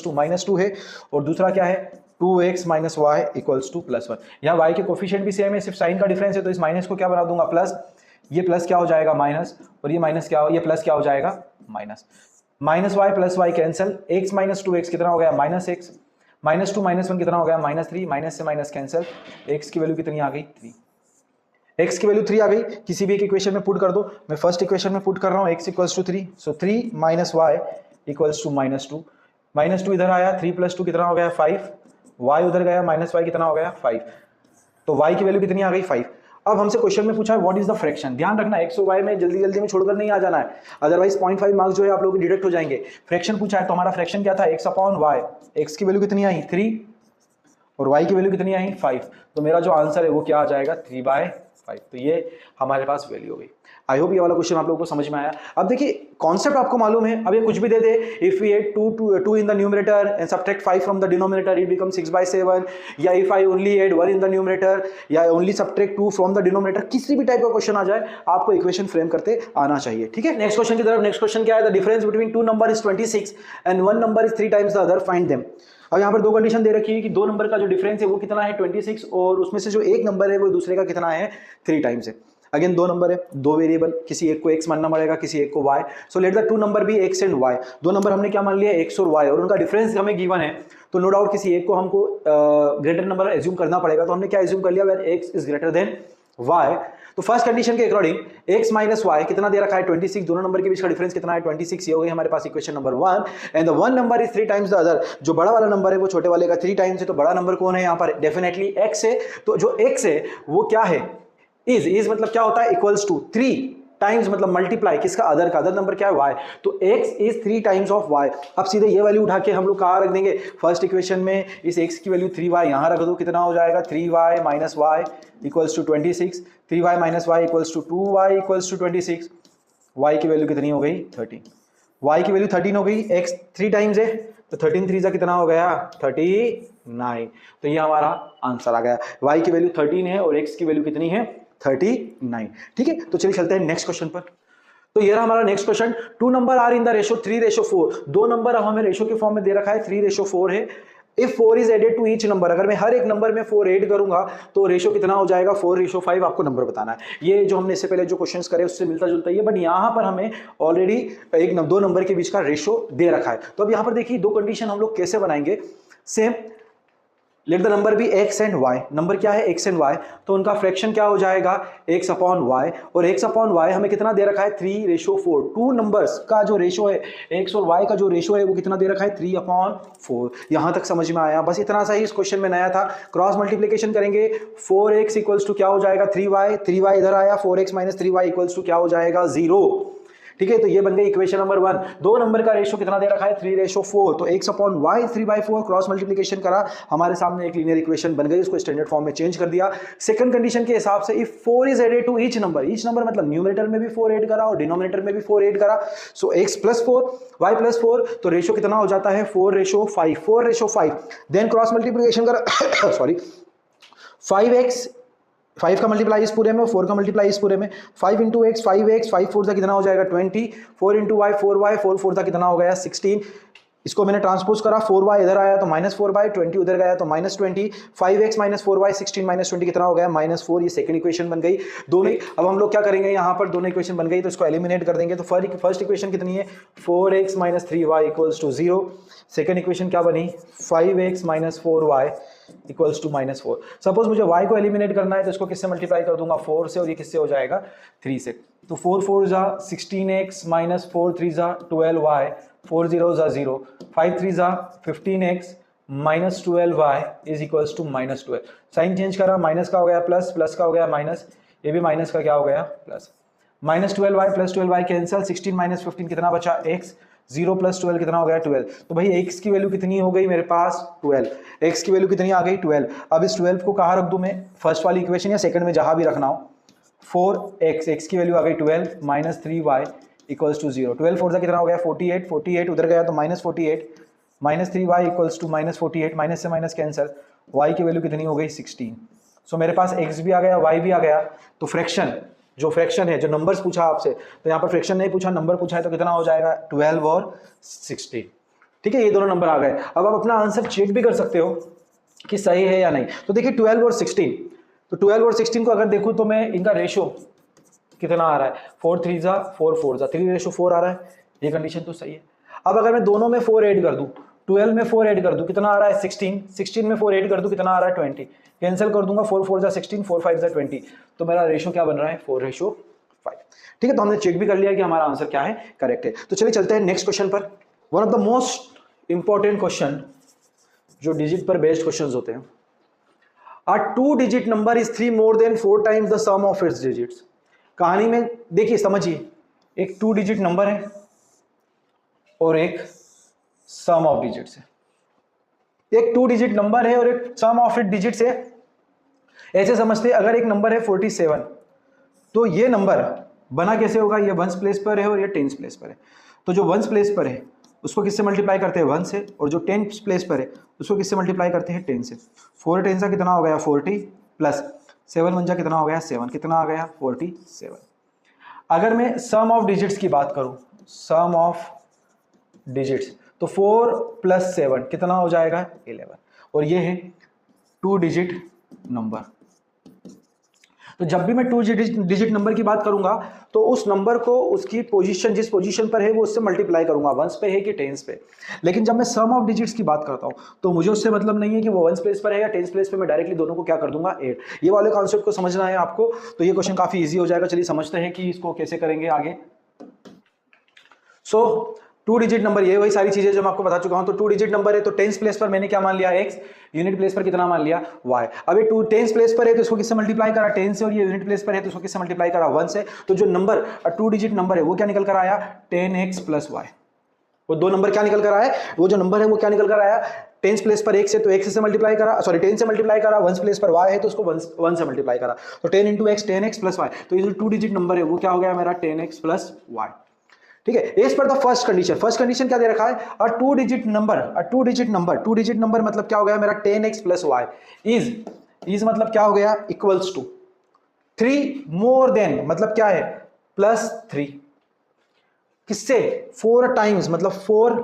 -2 है, और दूसरा क्या है 2x - y = +1। यहाँ y के कोफिशिएंट भी सेम है, सिर्फ साइन का डिफरेंस है, तो इस माइनस को क्या बना दूंगा प्लस, ये प्लस क्या हो जाएगा माइनस, और ये माइनस क्या हो, ये प्लस क्या हो जाएगा minus, -y + y cancel, x - 2x कितना हो गया -x, -2 - 1 कितना हो गया -3, माइनस से माइनस कैंसिल, x की वैल्यू कितनी आ गई 3, x की वैल्यू 3 आ गई। किसी भी एक इक्वेशन में पुट कर दो, मैं फर्स्ट इक्वेशन में पुट कर रहा हूँ x = 3, सो 3 - y = -2 इधर आया, 3 + 2 कितना हो गया 5, y उधर गया -y कितना हो गया 5, तो y की वैल्यू कितनी आ गई 5। अब हमसे क्वेश्चन में पूछा है व्हाट इज द फ्रैक्शन, ध्यान रखना x और y में जल्दी जल्दी में छोड़कर नहीं आ जाना है, अदरवाइज 0.5 मार्क्स जो है आप लोगों के डिडक्ट हो जाएंगे। फ्रैक्शन पूछा है तो हमारा फ्रैक्शन क्या था x/y, x की वैल्यू कितनी आई 3 और y की वैल्यू कितनी आई 5, तो मेरा जो आंसर है वो क्या आ जाएगा 3/5। 5। तो ये हमारे पास वैल्यू हो गई। आई होप ये वाला क्वेश्चन आप लोगों को समझ में आया। अब देखिए कॉन्सेप्ट आपको मालूम है। अब ये कुछ भी दे दे, if we add 2 in the numerator and subtract 5 from the denominator it become 6/7, या if I only add 1 in the numerator या only subtract 2 from the denominator, किसी भी टाइप का क्वेश्चन आ जाए आपको इक्वेशन फ्रेम करते आना चाहिए। ठीक है, नेक्स्ट क्वेश्चन की तरफ। नेक्स्ट क्वेश्चन क्या है? The difference between 2 number is 26 and 1 number is 3 times the other, find them. अब यहाँ पर दो कंडीशन दे रखी है कि दो नंबर का जो डिफरेंस है वो कितना है 26, और उसमें से जो एक नंबर है वो दूसरे का कितना है 3 टाइम्स है। अगेन दो नंबर है, दो वेरिएबल, किसी एक को x मानना पड़ेगा, किसी एक को y। So let the two number be x and y। दो नंबर हमने क्या मान लिया x और y, और उनका डिफरेंस हमें गिवन है, तो नो डाउट किसी एक को हमको ग्रेटर नंबर एज्यूम करना पड़ेगा। तो हमने क्या एज्यूम कर लिया, where x is greater than y। तो फर्स्ट कंडीशन के अकॉर्डिंग x माइनस y कितना दे रखा है 26, दोनों नंबर के बीच का डिफरेंस कितना है 26, ये हो गई हमारे पास equation number 1। And the one number is 3 times the other, जो बड़ा वाला नंबर है वो छोटे वाले का 3 टाइम्स है, तो बड़ा नंबर कौन है यहाँ पर? डेफिनेटली x है। तो जो x है वो क्या है? इज मतलब क्या होता है? इक्वल्स टू 3 टाइम्स, मतलब मल्टीप्लाई किसका? अदर का। अदर नंबर क्या है? y। तो x is 3 times of y। अब सीधे ये वैल्यू उठा के हम लोग कहाँ रख देंगे? फर्स्ट इक्वेशन में इस x की वैल्यू 3y यहाँ रख दो, कितना हो जाएगा? 3y minus y equals to 26। 3y minus y equals to 2y equals to 26। y की वैल्यू कितनी हो गई? 13। y की वैल्यू 13 हो गई, x 3 टाइम्स है तो 13 3 कितना हो गया? 39। तो ये हमारा आंसर आ गया। y की वैल्यू 13 है और x की वैल्यू कितनी है? 39। ठीक है, तो चलिए चलते हैं नेक्स्ट क्वेश्चन पर। तो ये रहा हमारा next question. 2 number are in the ratio 3:4। दो नंबर अब हमें रेशो के फॉर्म में दे रखा है 3:4 है। If 4 is added to each number, अगर मैं हर एक नंबर में 4 ऐड करूंगा तो रेशो कितना हो जाएगा? 4:5। आपको नंबर बताना है। ये जो हमने इससे पहले जो क्वेश्चंस करे उससे मिलता जुलता ही है, बट यहाँ पर हमें ऑलरेडी दो नंबर के बीच का रेशो दे रखा है। तो अब यहाँ पर देखिए दो कंडीशन हम लोग कैसे बनाएंगे। Same, let the number be x and y। Number क्या है? x एंड y, तो उनका फ्रैक्शन क्या हो जाएगा? x अपॉन y, और x अपॉन y हमें कितना दे रखा है? 3:4। टू नंबर्स का जो रेशो है, x और y का जो रेशो है वो कितना दे रखा है? 3/4। यहां तक समझ में आया? बस इतना सा ही इस क्वेश्चन में नया था। क्रॉस मल्टीप्लीकेशन करेंगे, 4x इक्वल्स टू क्या हो जाएगा? 3y। 3y इधर आया, 4x minus 3y equals to क्या हो जाएगा? 0। ठीक है, तो ये बन गई इक्वेशन नंबर 1। दो नंबर का रेशो कितना दे रखा है? 3:4। तो x upon y 3/4, cross multiplication करा, हमारे सामने एक लीनियर इक्वेशन बन गई। इसको स्टैंडर्ड फॉर्म में चेंज कर दिया। सेकंड कंडीशन के हिसाब से if 4 is added to each number मतलब न्यूमरेटर में भी 4 ऐड करा और डिनोमिनेटर में भी 4 ऐड करा, सो x प्लस 4 y प्लस 4, तो रेशो कितना हो जाता है? 4:5। 4:5 देन क्रॉस मल्टीप्लीकेशन करा सॉरी 5x, 5 का मल्टीप्लाई इस पूरे में, 4 का मल्टीप्लाई इस पूरे में, 5 इंटू एक्स 5x, 5 4 कितना हो जाएगा? 20, 4 इंटू वाई 4y, 4 4 कितना हो गया? 16। इसको मैंने ट्रांसपोज करा, 4y इधर आया तो -4y, 20 उधर गया तो -20, 5x माइनस 4y 16 माइनस 20 कितना हो गया? -4। ये सेकंड इक्वेशन बन गई। दोनों अब हम लोग क्या करेंगे, यहाँ पर दोनों इक्वेशन बन गई तो इसको एलिमिनेट कर देंगे। तो फर्स्ट इक्वेशन कितनी है? 4x minus 3y equals to 0। Second equation क्या बनी? 5x minus 4y equals to -4। Suppose मुझे y को एलिमिनेट करना है तो इसको किससे मल्टीप्लाई कर दूंगा? 4 से, और ये किससे हो जाएगा? 3 से। तो 4 4 जा 16x माइनस 4 3 जा 12y, 4 0 जा 0, 5 3 जा 15x minus 12y is equals to -12। Sign change करा, माइनस का हो गया प्लस, प्लस का हो गया माइनस, ये भी माइनस का क्या हो गया? Plus. -12y plus 12y cancel, 16 minus 15 कितना बचा? x। 0 प्लस 12 कितना हो गया? 12। तो भाई x की वैल्यू कितनी हो गई मेरे पास? 12। x की वैल्यू कितनी आ गई? 12। अब इस 12 को कहाँ रख दूं मैं? फर्स्ट वाली इक्वेशन या सेकंड में, जहां भी रखना हो। 4x, x की वैल्यू आ गई 12 माइनस 3y इक्वल्स टू 0। 12 4 कितना हो गया? 48, 48 उधर गया तो -48, minus 3y equals to -48, minus से माइनस कैंसिल, y की वैल्यू कितनी हो गई? 16। सो मेरे पास x भी आ गया, y भी आ गया। तो फ्रैक्शन, जो फ्रैक्शन है, जो नंबर्स पूछा आपसे, तो यहाँ पर फ्रैक्शन नहीं पूछा, नंबर पूछा है, तो कितना हो जाएगा? 12 और 16। ठीक है, ये दोनों नंबर आ गए। अब आप अपना आंसर चेक भी कर सकते हो कि सही है या नहीं। तो देखिए 12 और 16, तो 12 और 16 को अगर देखूँ तो मैं इनका रेशो कितना आ रहा है? 4 3 जा 4 4 जा 3:4 आ रहा है। ये कंडीशन तो सही है। अब अगर मैं दोनों में 4 ऐड कर दूं, 12 में 4 ऐड कर दूं, कितना आ रहा है? 16, 16 में 4 ऐड कर दूं, कितना आ रहा है? 20। कैंसिल कर दूंगा, 4 4 जा 16, 4 5 जा 20, तो मेरा रेशो क्या बन रहा है? 4:5। ठीक है, तो हमने चेक भी कर लिया कि हमारा आंसर क्या है, करेक्ट है। तो चलिए चलते हैं नेक्स्ट क्वेश्चन पर। One of the most important question, जो डिजिट पर बेस्ड क्वेश्चंस होते हैं। A 2-digit number is 3 more than 4 times the sum of its digits। कहानी में देखिए, समझिए, एक 2 डिजिट नंबर है और एक सम ऑफ डिजिट्स है। एक 2 डिजिट नंबर है और एक सम ऑफ इट डिजिट्स है। ऐसे समझते, अगर एक नंबर है 47 तो ये नंबर बना कैसे होगा, ये वंस प्लेस पर है और ये टेंस प्लेस पर है, तो जो वंस प्लेस पर है उसको किससे मल्टीप्लाई करते हैं 1 से, और जो टेंस प्लेस पर है उसको किससे मल्टीप्लाई करते हैं 10 से। 4 10 का कितना हो गया 40 प्लस 7 1 कितना हो गया 7, कितना आ गया 47। अगर मैं सम ऑफ डिजिट्स की बात करूं, सम ऑफ डिजिट्स, तो 4 प्लस 7 कितना हो जाएगा 11, और ये है 2 डिजिट नंबर। तो जब भी मैं 2 डिजिट नंबर की बात करूंगा तो उस नंबर को उसकी पोजीशन, जिस पोजीशन पर है वो उससे मल्टीप्लाई करूंगा, वंस पे है कि टेंस पे। लेकिन जब मैं सम ऑफ डिजिट्स की बात करता हूं तो मुझे उससे मतलब नहीं है कि वो वंस प्लेस पर है या टेंस प्लेस पे, मैं डायरेक्टली दोनों को क्या कर दूंगा ऐड। ये वाले कॉन्सेप्ट को समझना है आपको, तो ये क्वेश्चन काफी ईजी हो जाएगा। चलिए समझते हैं कि इसको कैसे करेंगे आगे। सो 2 डिजिट नंबर, ये वही सारी चीजें जो मैं आपको बता चुका हूं। तो 2 डिजिट नंबर है तो टेंस प्लेस पर मैंने क्या मान लिया x, यूनिट प्लेस पर कितना मान लिया y। अब ये 2 टेंस प्लेस पर है तो इसको किससे मल्टीप्लाई करा 10 से, और ये यूनिट प्लेस पर है तो इसको किससे मल्टीप्लाई करा 1 से। तो जो नंबर 2 डिजिट नंबर है वो क्या निकल कर आया 10x प्लस y। वो दो नंबर क्या निकल कर आया, वो जो नंबर है वो क्या निकल कर आया टेंस प्लेस पर x है तो x से मल्टीप्लाई करा, सॉरी 10 से मल्टीप्लाई करा, वंस प्लेस पर y है तो उसको 1 से मल्टीप्लाई करा, तो 10 into x 10x plus y। तो ये जो 2 डिजिट नंबर है वो क्या हो गया मेरा 10x प्लस y। ठीक है, as per the first condition, first condition क्या दे रखा है, a 2 digit number, a 2 digit number, 2 digit number मतलब क्या हो गया मेरा 10x प्लस y इज मतलब क्या हो गया इक्वल्स टू 3 मोर देन, मतलब क्या है प्लस 3, किससे 4 टाइम्स, मतलब 4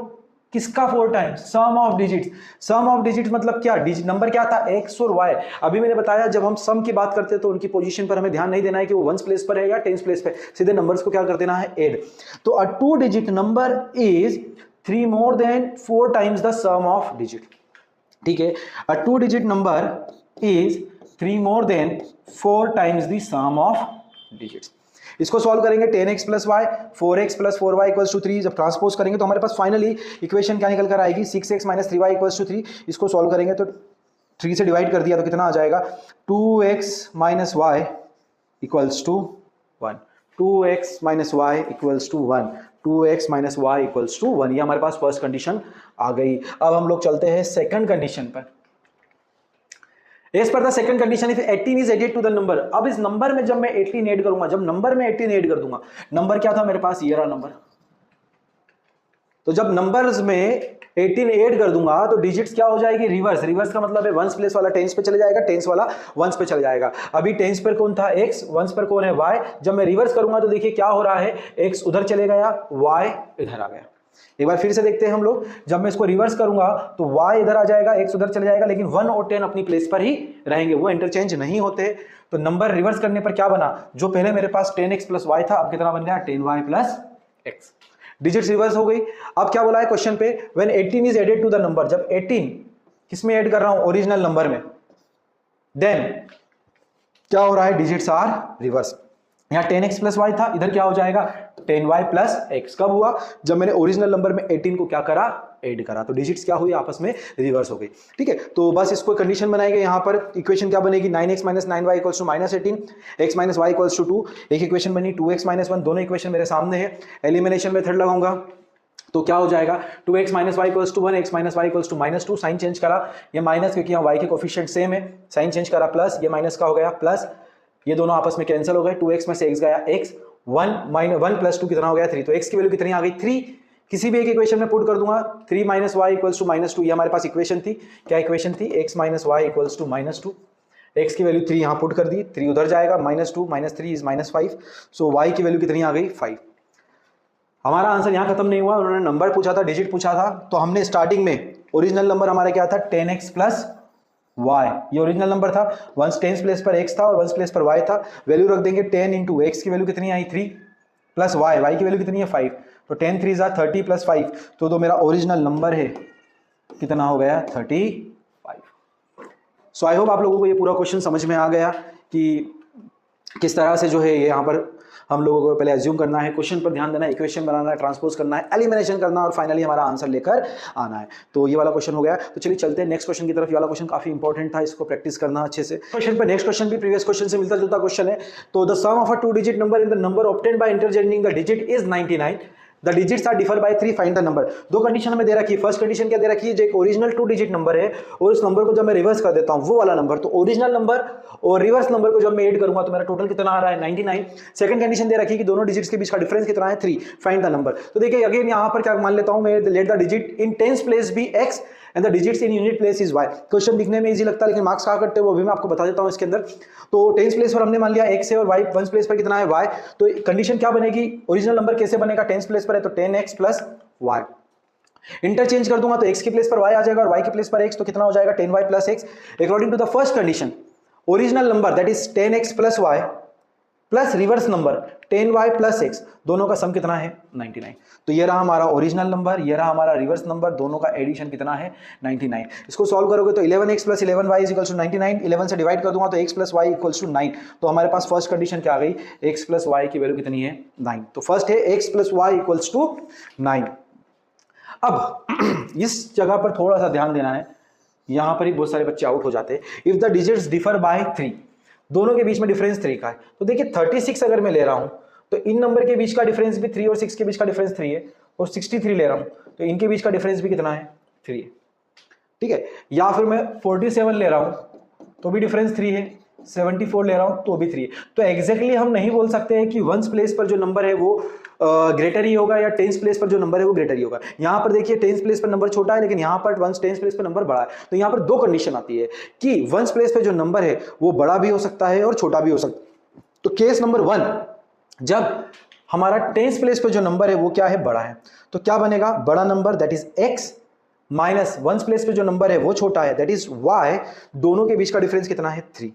किसका 4 times, sum of digits. Sum of digits मतलब क्या, नंबर क्या था x और y। अभी मैंने बताया जब हम सम की बात करते हैं तो उनकी पोजीशन पर हमें ध्यान नहीं देना है कि वो वंस प्लेस पर है या टेंस प्लेस पे, सीधे नंबर्स को क्या कर देना है ऐड। तो a 2 digit number is 3 more than 4 times the sum of digit. ठीक है, a 2 digit number is 3 more than 4 times the sum of digits. इसको सॉल्व करेंगे 10x plus y, 4x plus 4y equals to 3। जब transpose करेंगे तो हमारे पास finally equation क्या निकल कर आएगी 6x minus 3y equals to 3। इसको सॉल्व करेंगे तो 3 से डिवाइड कर दिया तो कितना आ जाएगा 2x minus Y equals to 1, 2x minus Y equals to 1, 2x minus Y equals to 1। ये हमारे पास फर्स्ट कंडीशन आ गई। अब हम लोग चलते हैं सेकंड कंडीशन पर। As per the second condition, if 18 is added to the number, अब इस नंबर में जब मैं 18 ऐड करूंगा, जब नंबर में 18 ऐड कर दूंगा, नंबर क्या था मेरे पास ये रहा नंबर, तो जब नंबर्स में 18 ऐड कर दूंगा तो डिजिट्स क्या हो जाएगी रिवर्स। रिवर्स का मतलब है वंस प्लेस वाला टेंस पे चले जाएगा, टेंस वाला वंस पे चले जाएगा। अभी टेंस पर कौन था x, वंस पर कौन है y। जब मैं रिवर्स करूंगा तो देखिए क्या हो रहा है, x उधर चले गया, y इधर आ गया। एक बार फिर से देखते हैं हम लोग, जब मैं इसको रिवर्स करूंगा तो y इधर आ जाएगा, x उधर चले जाएगा, लेकिन 1 और 10 अपनी प्लेस पर ही रहेंगे, वो इंटरचेंज नहीं होते। तो नंबर रिवर्स करने पर क्या बना, जो पहले मेरे पास 10x प्लस y था अब कितना बन गया 10y plus x। Digits reverse हो गई। अब क्या बोला है क्वेश्चन पे, when 18 is added to the number, जब 18 किसमें ऐड कर रहा हूं ओरिजिनल नंबर में, देन क्या हो रहा है डिजिट्स आर रिवर्स। यहाँ 10x प्लस वाई था, इधर क्या हो जाएगा 10y प्लस x। कब हुआ, जब मैंने ओरिजिनल नंबर में 18 को क्या करा ऐड करा, तो डिजिट्स क्या हुई आपस में रिवर्स हो गई। ठीक है, तो बस इसको कंडीशन बनाएंगे। यहाँ पर इक्वेशन क्या बनेगी 9x minus 9y equals to minus 18, x minus y equals to 2। एक इक्वेशन बनी 2x माइनस 1, दोनों इक्वेशन मेरे सामने है। एलिमिनेशन मेथड लगाऊंगा तो क्या हो जाएगा 2x minus Y equals to 1, x minus Y equals to minus 2। Sign change करा, ये माइनस क्योंकि यहाँ y के कोफिशिएंट सेम है, साइन चेंज करा प्लस, ये माइनस का हो गया प्लस, ये दोनों आपस में कैंसिल हो गए, 2x में से x गया x, 1 प्लस 2 कितना हो गया 3। तो x की वैल्यू कितनी आ गई 3। किसी भी एक इक्वेशन में पुट कर दूंगा 3 minus Y equals to minus 2। ये हमारे पास इक्वेशन थी, क्या इक्वेशन थी x minus Y equals to minus 2। x की वैल्यू 3 यहाँ पुट कर दी, 3 उधर जाएगा, minus 2 minus 3 is minus 5। So y की वैल्यू कितनी आ गई 5। हमारा आंसर यहाँ खत्म नहीं हुआ, उन्होंने नंबर पूछा था, डिजिट पूछा था, तो हमने स्टार्टिंग में ओरिजिनल नंबर हमारा क्या था 10x प्लस y, ये ओरिजिनल नंबर था, वंस टेंस प्लेस पर x था और वंस प्लेस पर y था। वैल्यू रख देंगे 10 इंटू x की वैल्यू कितनी आई 3 प्लस y की वैल्यू कितनी है 5, तो 10 3 जा 30 प्लस 5, तो मेरा ओरिजिनल नंबर है कितना हो गया 35। सो आई होप आप लोगों को ये पूरा क्वेश्चन समझ में आ गया कि किस तरह से जो है ये यहाँ पर हम लोगों को पहले एज्यूम करना है, क्वेश्चन पर ध्यान देना है, इक्वेशन बनाना है, ट्रांसपोज करना है, एलिमिनेशन करना है और फाइनली हमारा आंसर लेकर आना है। तो ये वाला क्वेश्चन हो गया। तो चलिए चलते हैं नेक्स्ट क्वेश्चन की तरफ। ये वाला क्वेश्चन काफी इंपॉर्टेंट था, इसको प्रैक्टिस करना अच्छे से। क्वेश्चन पर नेक्स्ट क्वेश्चन भी प्रीवियस क्वेश्चन से मिलता जुलता क्वेश्चन है। तो the sum of a 2 digit number in the number obtained by interchanging the digit is 99। The digits are differ by 3, find the number. दो कंडीशन हमें दे रखी है। फर्स्ट कंडीशन क्या दे रखी है, जो एक ओरिजिनल 2 डिजिट नंबर है और उस नंबर को जब मैं रिवर्स कर देता हूं वो वाला नंबर, तो ओरिजिनल नंबर और रिवर्स नंबर को जब मैं ऐड करूंगा तो मेरा टोटल कितना आ रहा है 99। सेकंड कंडीशन दे रखी है कि दोनों डिजिट्स के बीच का डिफरेंस कितना है 3, फाइंड द नंबर। तो देखिए अगेन यहां पर क्या मान लेता हूं मैं, let the digit in tens place be x and the digits in unit place is y। Question दिखने में इजी लगता है लेकिन मार्क्स कहां करते हैं वो भी मैं आपको बता देता हूं इसके अंदर। तो टेंस प्लेस पर हमने मान लिया x है और y वंस प्लेस पर कितना है y, तो कंडीशन क्या बनेगी, ओरिजिनल नंबर कैसे बनेगा, टेंस प्लेस पर है तो 10x प्लस y। इंटरचेंज कर दूंगा तो x के प्लेस पर y आ जाएगा और y के प्लेस पर x, तो कितना हो जाएगा 10y plus x। According to the first condition original number that is 10x plus y plus reverse number 10y plus x, दोनों का सम कितना है 99। तो ये रहा हमारा ओरिजिनल नंबर, ये रहा हमारा रिवर्स नंबर, दोनों का एडिशन कितना है 99। इसको सॉल्व करोगे तो 11x plus 11y is equals to 99, 11 से डिवाइड कर दूंगा तो x plus y equals to 9। तो हमारे पास फर्स्ट कंडीशन क्या आ गई, x प्लस y की वैल्यू कितनी है 9। तो फर्स्ट है x plus y equals to 9। अब इस जगह पर थोड़ा सा ध्यान देना है, यहां पर ही बहुत सारे बच्चे आउट हो जाते हैं। If the digits differ by 3, दोनों के बीच में डिफरेंस 3 का है, तो देखिए 36 अगर मैं ले रहा हूं तो इन नंबर के बीच का डिफरेंस भी 3 और 6 के बीच का डिफरेंस 3 है, और 63 ले रहा हूं तो इनके बीच का डिफरेंस भी कितना है 3 है, ठीक है। या फिर मैं 47 ले रहा हूं तो भी डिफरेंस 3 है, 74 ले रहा हूं तो भी 3 है। तो एग्जैक्टली हम नहीं बोल सकते हैं कि वंस प्लेस पर जो नंबर है वो ग्रेटर ही होगा या टेंस प्लेस पर जो नंबर है वो ग्रेटर ही होगा। यहां पर देखिए टेंस प्लेस पर नंबर छोटा है लेकिन यहां पर वंस टेंस प्लेस पर नंबर बड़ा है। तो यहां पर दो कंडीशन आती है कि वंस प्लेस पे जो नंबर है वो बड़ा भी हो सकता है और छोटा भी हो सकता है। तो केस नंबर 1, जब हमारा टेंस प्लेस पे जो नंबर है वो क्या है बड़ा है, तो क्या बनेगा, बड़ा number that is x minus ones place पे जो नंबर है वो छोटा है दैट इज y, दोनों के बीच का डिफरेंस कितना है 3,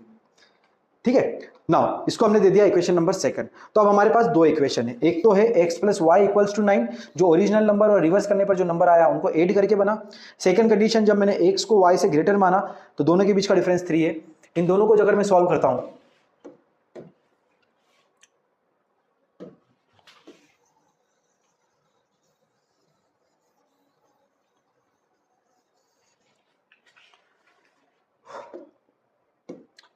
ठीक है। नाउ इसको हमने दे दिया इक्वेशन नंबर 2। तो अब हमारे पास दो इक्वेशन है, एक तो है x plus Y equals to 9, जो ओरिजिनल नंबर और रिवर्स करने पर जो नंबर आया उनको ऐड करके बना। सेकंड कंडीशन, जब मैंने x को y से ग्रेटर माना तो दोनों के बीच का डिफरेंस 3 है। इन दोनों को अगर मैं सॉल्व करता हूं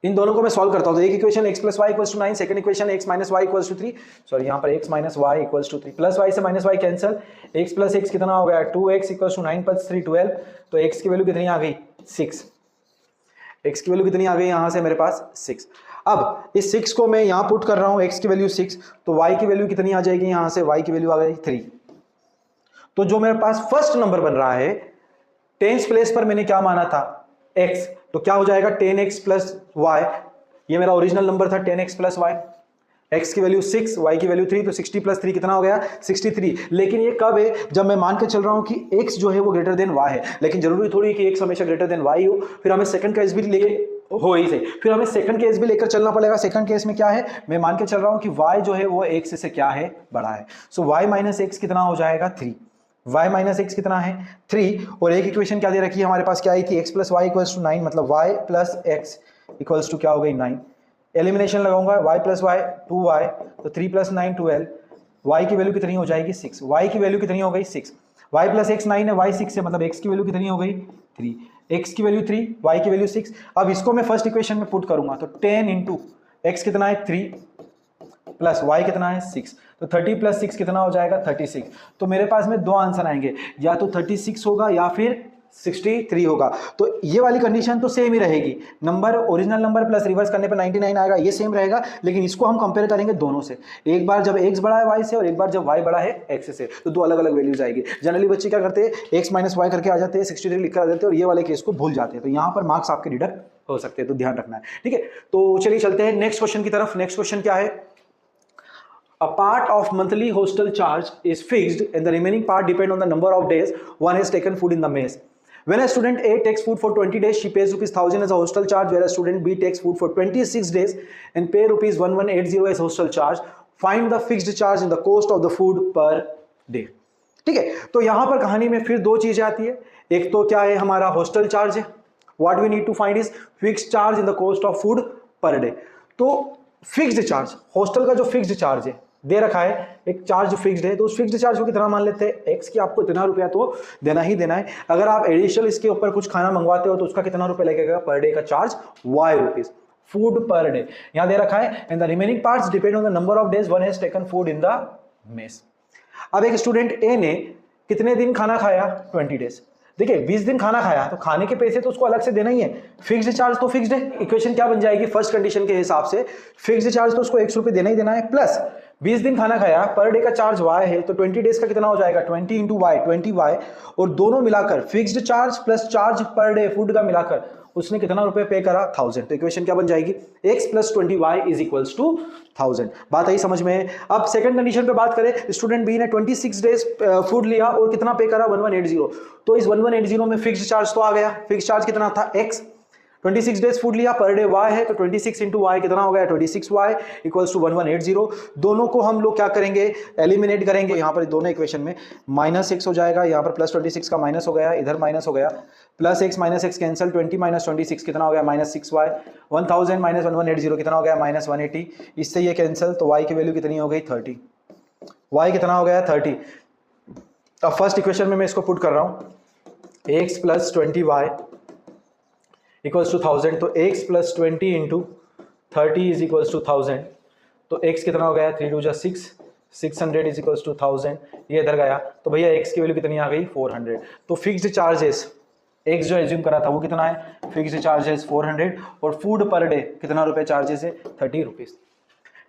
इन दोनों को मैं सॉल्व करता हूं तो एक equation x plus Y equals to 9, second equation x minus Y equals to 3, sorry यहां पर x minus Y equals to 3, plus Y से minus Y cancel, x plus x कितना हो गया 2x इक्वल्स टू 9 प्लस 3 12। तो x की value कितनी आ गई 6, x की वैल्यू कितनी आ गई यहां से मेरे पास 6। अब इस 6 को मैं यहां पुट कर रहा हूं, x की वैल्यू 6, तो y की वैल्यू कितनी आ जाएगी यहां से, y की वैल्यू आ गई 3। तो जो मेरे पास फर्स्ट नंबर बन रहा है टेंस प्लेस पर मैंने क्या माना था x, तो क्या हो जाएगा 10x प्लस y, ये मेरा ओरिजिनल नंबर था 10x प्लस y, x की वैल्यू 6, y की वैल्यू 3, तो 60 प्लस 3 कितना हो गया 63। लेकिन ये कब है, जब मैं मान के चल रहा हूं कि x जो है वो ग्रेटर देन y है, लेकिन जरूरी थोड़ी है कि x हमेशा ग्रेटर देन y हो, फिर हमें सेकंड केस भी लेके हो ही सही, फिर हमें सेकंड केस भी लेकर चलना पड़ेगा। सेकंड केस में क्या है, मैं मान के चल रहा हूं कि y जो है वो x से क्या है बड़ा है, सो y माइनस x कितना हो जाएगा 3, y माइनस एक्स कितना है 3, और एक इक्वेशन क्या दे रखी है हमारे पास, क्या आई थी x plus Y equals to 9, मतलब y plus x equals to क्या हो गई 9। एलिमिनेशन लगाऊंगा y प्लस वाई 2y, तो 3 प्लस 9 12, y की वैल्यू कितनी हो जाएगी 6, y की वैल्यू कितनी हो गई 6, y प्लस एक्स 9 है, y 6 है, मतलब x की वैल्यू कितनी हो गई 3, x की वैल्यू 3, y की वैल्यू 6। अब इसको मैं फर्स्ट इक्वेशन में पुट करूंगा तो 10 इंटू एक्स कितना है 3 प्लस y कितना है 6, तो 30 प्लस 6 कितना हो जाएगा 36। तो मेरे पास में दो आंसर आएंगे, या तो 36 होगा या फिर 63 होगा। तो ये वाली कंडीशन तो सेम ही रहेगी, number original number plus reverse करने पर 99 आएगा, ये सेम रहेगा, लेकिन इसको हम कंपेयर करेंगे दोनों से, एक बार जब x बड़ा है y से और एक बार जब y बड़ा है x से, तो दो अलग अलग वैल्यूज आएगी। जनरली बच्चे क्या करते हैं x माइनस वाई करके आ जाते हैं, 63 लिख कर आ जाते हैं और ये वाले केस को भूल जाते हैं, तो यहाँ पर मार्क्स आपके डिडक्ट हो सकते हैं, तो ध्यान रखना है, ठीक है। तो चलिए चलते हैं नेक्स्ट क्वेश्चन की तरफ। नेक्स्ट क्वेश्चन क्या है, a part of monthly hostel charge is fixed and the remaining part depend on the number of days one has taken food in the mess. When a student A takes food for 20 days, she pays rupees 1000 as a hostel charge, whereas student B takes food for 26 days and pay rupees 1180 as hostel charge. Find the fixed charge and the cost of the food per day. ठीक है, तो यहां पर कहानी में फिर दो चीजें आती है, एक तो क्या है हमारा हॉस्टल चार्ज है, what we need to find is fixed charge in the cost of food per day. तो फिक्स्ड चार्ज, हॉस्टल का जो फिक्स्ड चार्ज है दे रखा है, एक चार्ज फिक्स्ड है, तो उस फिक्स्ड चार्ज को कितना मान लेते हैं एक्स की, आपको इतना रुपया तो देना ही देना है। अगर आप एडिशनल इसके ऊपर कुछ खाना मंगवाते हो तो उसका कितना रुपया लगेगा पर डे का charge y rupees, food per day यहां दे रखा है। And the remaining parts depend on the number of days one has taken food in the mess. अब एक स्टूडेंट ए ने कितने दिन खाना खाया, 20 डेज। देखिए 20 दिन खाना खाया तो खाने के पैसे तो उसको अलग से देना ही है, फिक्स्ड चार्ज तो फिक्स्ड है। इक्वेशन क्या बन जाएगी फर्स्ट कंडीशन के हिसाब से, फिक्स्ड चार्ज तो उसको 100 रुपये देना ही देना है, प्लस 20 दिन खाना खाया, पर डे का चार्ज y है, तो 20 डेज का कितना हो जाएगा 20 इंटू वाई, 20y, और दोनों मिलाकर fixed charge plus charge per day food का मिलाकर उसने कितना रुपए पे करा, 1000। तो इक्वेशन क्या बन जाएगी, x plus 20y is equals to 1000। बात आई समझ में। अब सेकंड कंडीशन पे बात करें, स्टूडेंट बी ने 26 डेज फूड लिया और कितना पे करा, 1180। तो इस 1180 में फिक्स्ड चार्ज तो आ गया, फिक्स्ड चार्ज कितना था x, 26 डेज फूड लिया, पर डे y है, तो 26 इंटू वाई कितना हो गया, 26y इक्वल्स टू 1180। दोनों को हम लोग क्या करेंगे, एलिमिनेट करेंगे। यहाँ पर दोनों इक्वेशन में -x हो जाएगा, यहाँ पर प्लस 26 का माइनस हो गया, इधर माइनस हो गया, plus x minus x cancel, 20 minus 26 कितना हो गया, -6y, 1000 माइनस 1180 कितना हो गया, -180। इससे ये कैंसिल, तो y की वैल्यू कितनी हो गई, 30। y कितना हो गया, 30। अब फर्स्ट इक्वेशन में मैं इसको पुट कर रहा हूँ, x plus 20y equals to 1000, तो x plus 20 into 30 is equals to 1000। तो x कितना हो गया, 3 2 6, 600 इज इक्वल्स टू 1000। ये इधर गया, तो भैया x की वैल्यू कितनी आ गई, 400। तो फिक्स्ड चार्जेस x जो एज्यूम करा था वो कितना है, फिक्स्ड चार्जेस 400, और फूड पर डे कितना रुपए चार्जेस है, 30 रुपीज।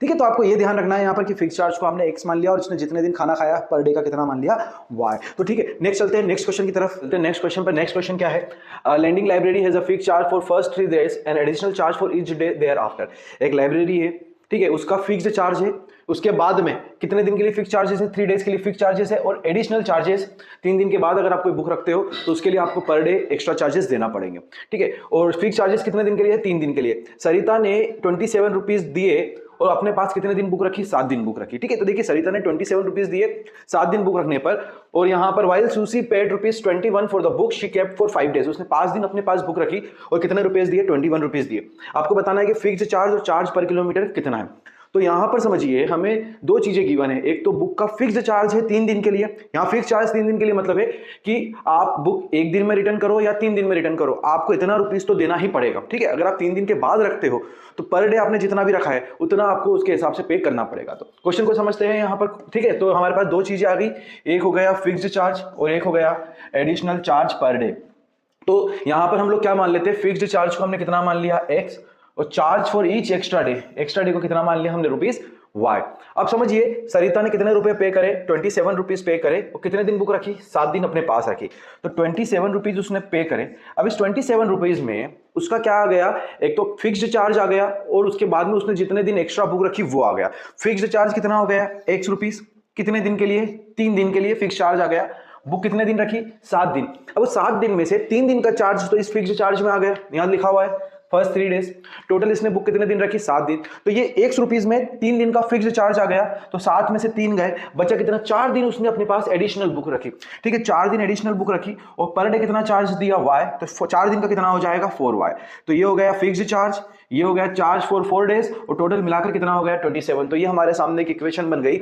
ठीक है, तो आपको ये ध्यान रखना है यहाँ पर कि फिक्स चार्ज को हमने x मान लिया और इसने जितने दिन खाना खाया पर डे का कितना मान लिया, y। तो ठीक है, नेक्स्ट चलते हैं नेक्स्ट क्वेश्चन की तरफ। नेक्स्ट क्वेश्चन पर, नेक्स्ट क्वेश्चन क्या है, lending library has a fix charge for first 3 days and additional charge for each day thereafter. एक लाइब्रेरी है, ठीक है, उसका फिक्स्ड चार्ज है, उसके बाद में कितने दिन के लिए फिक्स चार्जेस है, 3 डेज के लिए फिक्स चार्जेस है, और एडिशनल चार्जेस 3 दिन के बाद अगर आप कोई बुक रखते हो तो उसके लिए आपको पर डे एक्स्ट्रा चार्जेस देना पड़ेंगे। ठीक है, और फिक्स चार्जेस कितने दिन के लिए, 3 दिन के लिए। सरिता ने 27 रुपीज दिए और अपने पास कितने दिन बुक रखी, 7 दिन बुक रखी। ठीक है, तो देखिए सरिता ने 27 रुपीज दिए 7 दिन बुक रखने पर, और यहाँ पर वाइल सुसी paid ₹21 for the book she kept for 5 days. उसने 5 दिन अपने पास बुक रखी और कितने रुपीज दिए, 21 रुपीज दिए। आपको बताना है कि फिक्स्ड चार्ज और चार्ज पर किलोमीटर कितना है। तो यहां पर समझिए हमें 2 चीजें गिवन है, एक तो बुक का फिक्स्ड चार्ज है 3 दिन के लिए। यहाँ फिक्स चार्ज 3 दिन के लिए मतलब है कि आप बुक 1 दिन में रिटर्न करो या 3 दिन में रिटर्न करो, आपको इतना रुपीस तो देना ही पड़ेगा। ठीक है, अगर आप 3 दिन के बाद रखते हो तो पर डे आपने जितना भी रखा है उतना आपको उसके हिसाब से पे करना पड़ेगा। तो क्वेश्चन को समझते हैं यहाँ पर। ठीक है, तो हमारे पास 2 चीजें आ गई, एक हो गया फिक्स्ड चार्ज और एक हो गया एडिशनल चार्ज पर डे। तो यहां पर हम लोग क्या मान लेते हैं, फिक्स्ड चार्ज को हमने कितना मान लिया, x, और charge for each extra day को कितना मान लिया हमने, रुपीस y। अब समझिए सरिता ने कितने रुपए पे करे, 27 रुपीज पे करे, और कितने दिन बुक रखी, 7 दिन अपने पास रखी, तो 27 रुपीज उसने पे करे। अब इस 27 रुपीज में उसका क्या आ गया, एक तो फिक्स्ड चार्ज आ गया और उसके बाद में उसने जितने दिन एक्स्ट्रा बुक रखी वो आ गया। फिक्स्ड चार्ज कितना हो गया, x रुपीज, कितने दिन के लिए, 3 दिन के लिए फिक्स चार्ज आ गया। बुक कितने दिन रखी, 7 दिन। अब 7 दिन में से 3 दिन का चार्ज तो इस फिक्स्ड चार्ज में आ गया, यहां लिखा हुआ है फर्स्ट 3 डेज। टोटल इसने बुक कितने दिन रखी, 7 दिन। तो ये x रुपीज में 3 दिन का फिक्स्ड चार्ज आ गया, तो 7 में से 3 गए, बचा कितना, 4 दिन उसने अपने पास एडिशनल बुक रखी। ठीक है, 4 दिन एडिशनल बुक रखी और पर डे कितना चार्ज दिया, y, तो 4 दिन का कितना हो जाएगा, 4y। तो ये हो गया फिक्स्ड चार्ज, ये हो गया चार्ज फॉर 4 डेज, और टोटल मिलाकर कितना हो गया, 27। तो ये हमारे सामने एक इक्वेशन बन गई,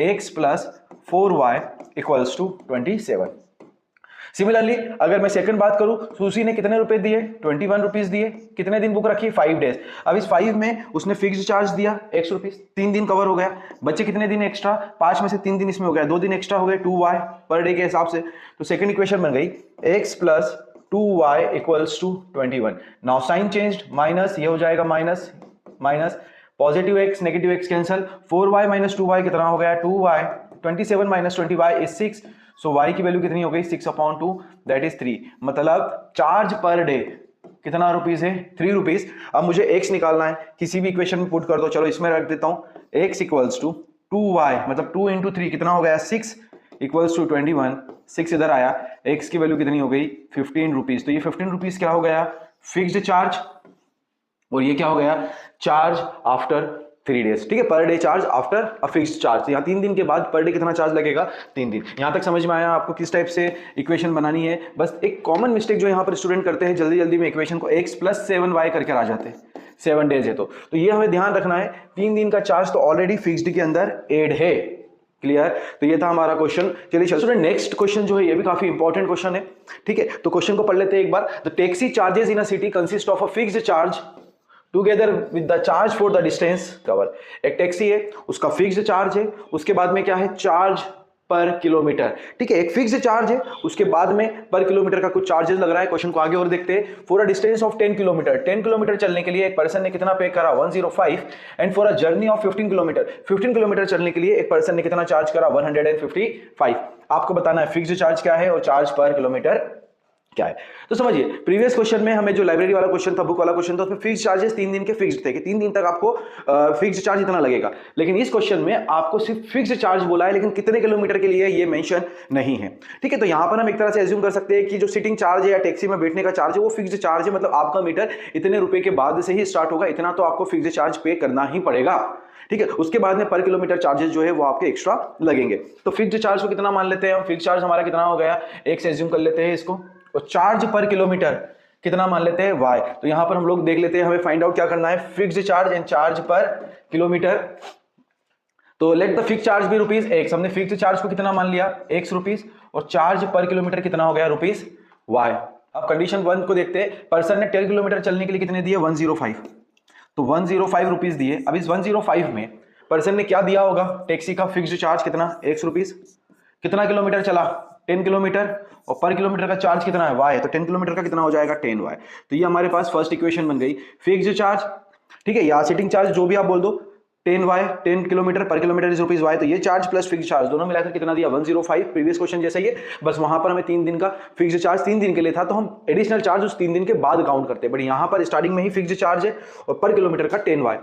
x plus 4y equals to 27। Similarly अगर मैं सेकंड बात करूं, सुशी ने कितने रुपए दिए, 21 रुपीज दिए, कितने दिन बुक रखी, 5 डेज। अब इस 5 में उसने फिक्स्ड चार्ज दिया x रुपीज, 3 दिन कवर हो गया, बच्चे कितने दिन एक्स्ट्रा, 5 में से 3 दिन इसमें हो गया, 2 दिन एक्स्ट्रा हो गए, 2y पर डे के हिसाब से। तो सेकंड इक्वेशन बन गई x plus 2y equals to 21। Now sign changed, minus, ये हो जाएगा minus minus, positive x negative x cancel, 4y minus 2y कितना हो गया, 2y, 27 minus 20y is 6। So y की वैल्यू कितनी हो गई, 6/2, दैट इज 3। मतलब चार्ज पर डे कितना रुपीस है, 3 रुपीस। अब मुझे x निकालना है, किसी भी इक्वेशन में पुट कर दो, चलो इसमें रख देता हूं, x इक्वल्स टू 2y, मतलब 2 इंटू 3 कितना हो गया, 6 इक्वल्स टू 21, 6 इधर आया, x की वैल्यू कितनी हो गई, 15 रुपीस। तो ये 15 रुपीस क्या हो गया, फिक्स्ड चार्ज, और ये क्या हो गया, चार्ज आफ्टर 3 डेज। ठीक है, per day charge after a fixed charge. यहाँ 3 दिन के बाद पर डे कितना चार्ज लगेगा, 3 दिन। यहाँ तक समझ में आया आपको किस टाइप से इक्वेशन बनानी है। बस एक कॉमन मिस्टेक जो यहाँ पर स्टूडेंट करते हैं, जल्दी जल्दी में इक्वेशन को x प्लस 7y करके आ जाते हैं, 7 डेज है तो ये हमें ध्यान रखना है, 3 दिन का चार्ज तो ऑलरेडी फिक्स्ड के अंदर एड है। क्लियर, तो ये था हमारा क्वेश्चन। चलिए चलो नेक्स्ट क्वेश्चन जो है ये भी काफी इंपॉर्टेंट क्वेश्चन है। ठीक है, तो क्वेश्चन को पढ़ लेते हैं एक बार। The taxi charges in a city consist of a fixed charge together with the charge for the distance cover. एक टैक्सी है, उसका फिक्स्ड चार्ज है, उसके बाद में क्या है, चार्ज पर किलोमीटर। ठीक है, एक फिक्स्ड चार्ज है, उसके बाद में पर किलोमीटर का कुछ चार्जेस लग रहा है। क्वेश्चन को आगे और देखते हैं। For a distance of 10 kilometre, 10 kilometre चलने के लिए एक पर्सन ने कितना पे करा 105, and for a journey of 15 kilometre, 15 kilometre चलने के लिए एक पर्सन ने कितना चार्ज करा 155। आपको बताना है फिक्स्ड चार्ज क्या है और चार्ज पर किलोमीटर क्या है। तो समझिए, प्रीवियस क्वेश्चन में हमें जो लाइब्रेरी वाला क्वेश्चन था, बुक वाला क्वेश्चन था, उसमें फिक्स्ड चार्जेस 3 दिन के फिक्स्ड थे कि 3 दिन तक आपको फिक्स्ड चार्ज इतना लगेगा। लेकिन इस क्वेश्चन में आपको सिर्फ फिक्स्ड चार्ज बोला है, लेकिन कितने किलोमीटर के लिए ये मेंशन नहीं है। ठीक है, तो यहां पर हम एक तरह से एज्यूम कर सकते हैं कि जो सिटिंग चार्ज है या टैक्सी में बैठने का चार्ज है वो फिक्स्ड चार्ज है, मतलब आपका मीटर इतने रुपए के बाद से ही स्टार्ट होगा, इतना तो आपको फिक्स्ड चार्ज पे करना ही पड़ेगा। ठीक है, उसके बाद में पर किलोमीटर चार्जेस जो है वो आपके एक्स्ट्रा लगेंगे। तो फिक्स्ड चार्ज को कितना मान लेते हैं हम, फिक्स्ड चार्ज हमारा कितना हो गया, एक से एज्यूम कर लेते हैं इसको, और चार्ज पर किलोमीटर कितना मान लेते हैं y। तो यहां पर हम लोग देख लेते हैं, हमें फाइंड आउट क्या करना है, fixed charge and charge per kilometre. तो लेट द फिक्स्ड चार्ज भी ₹x, हमने फिक्स्ड चार्ज को कितना मान लिया x रुपीस, और चार्ज पर किलोमीटर कितना हो गया ₹y। अब कंडीशन 1 को देखते हैं, पर्सन ने 10 किलोमीटर चलने के लिए कितने दिए 105, तो 105 रुपीस दिए। अब इस 105 में पर्सन ने क्या दिया होगा, टैक्सी का फिक्स्ड चार्ज कितना x रुपीस, कितना किलोमीटर चला 10 किलोमीटर, और पर किलोमीटर का चार्ज कितना है y है, तो 10 किलोमीटर का कितना हो जाएगा 10y। तो ये हमारे पास फर्स्ट इक्वेशन बन गई, फिक्स्ड चार्ज, ठीक है, या सिटिंग चार्ज जो भी आप बोल दो, 10y, 10 किलोमीटर पर किलोमीटर इज ₹y, तो ये चार्ज प्लस फिक्स्ड चार्ज दोनों मिलाकर कितना दिया 105, प्रीवियस क्वेश्चन जैसा ही है, बस वहां पर हमें 3 दिन का फिक्स्ड चार्ज 3 दिन के लिए था, तो हम एडिशनल चार्ज उस 3 दिन के बाद काउंट करते हैं। बट यहाँ पर स्टार्टिंग में ही फिक्स्ड चार्ज है और पर किलोमीटर का 10y,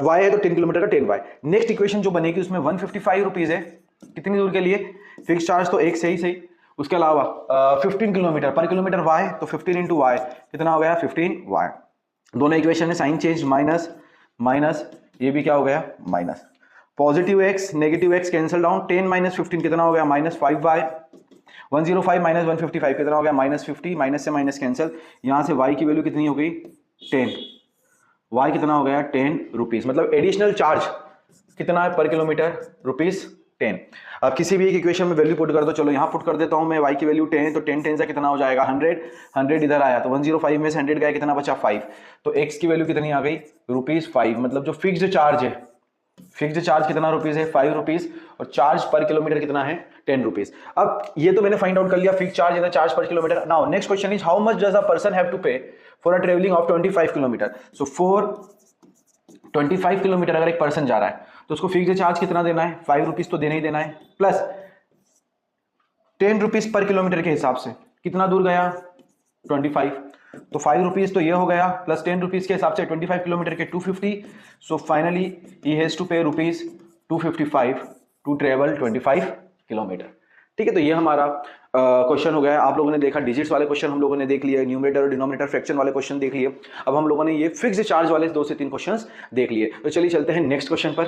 y है तो 10 किलोमीटर का 10y। नेक्स्ट इक्वेशन जो बनेगी उसमें 155 रुपीज है, कितनी दूर के लिए, फिक्स्ड चार्ज तो एक सही, उसके अलावा 15 किलोमीटर पर किलोमीटर y, तो 15 इंटू वाई कितना हो गया 15y। दोनों इक्वेशन में साइन चेंज, माइनस माइनस, ये भी क्या हो गया minus, positive x negative x cancel down, 10 minus 15 कितना हो गया -5y, 105 माइनस 155 कितना हो गया -50, माइनस से माइनस कैंसिल, यहां से y की वैल्यू कितनी हो गई 10, y कितना हो गया 10 रुपीस, मतलब एडिशनल चार्ज कितना है पर किलोमीटर ₹10। अब किसी भी एक इक्वेशन में वैल्यू पुट कर दो, चलो यहां पुट कर देता हूं मैं, y की वैल्यू 10 है तो 10 10 से कितना हो जाएगा 100 इधर आया तो 105 में से 100 गया कितना बचा 5, तो x की वैल्यू कितनी आ गई ₹5, मतलब जो फिक्स्ड चार्ज है, फिक्स्ड चार्ज कितना रुपीस है 5 रुपीस, और चार्ज पर किलोमीटर कितना है 10 रुपीस। अब ये तो मैंने फाइंड आउट कर लिया fixed charge and charge per kilometre. Now next question is how much does a person have to pay for a travelling of 25 kilometre. So for 25 kilometre अगर एक पर्सन जा रहा है तो उसको फिक्स्ड चार्ज कितना देना है 5 रुपीस तो देना ही देना है, प्लस 10 रुपीस पर किलोमीटर के हिसाब से कितना दूर गया 25, तो 5 रुपीस तो ये हो गया, प्लस 10 रुपीस के हिसाब से 25 किलोमीटर के 250, so finally he has to pay ₹255 to travel 25 kilometre. ठीक है, तो ये हमारा क्वेश्चन हो गया है। आप लोगों ने देखा डिजिट्स वाले क्वेश्चन हम लोगों ने देख लिए, न्यूमरेटर और डिनोमिनेटर फ्रैक्शन वाले क्वेश्चन देख लिए, अब हम लोगों ने ये फिक्स्ड चार्ज वाले 2 से 3 क्वेश्चंस देख लिए। तो चलिए चलते हैं नेक्स्ट क्वेश्चन पर।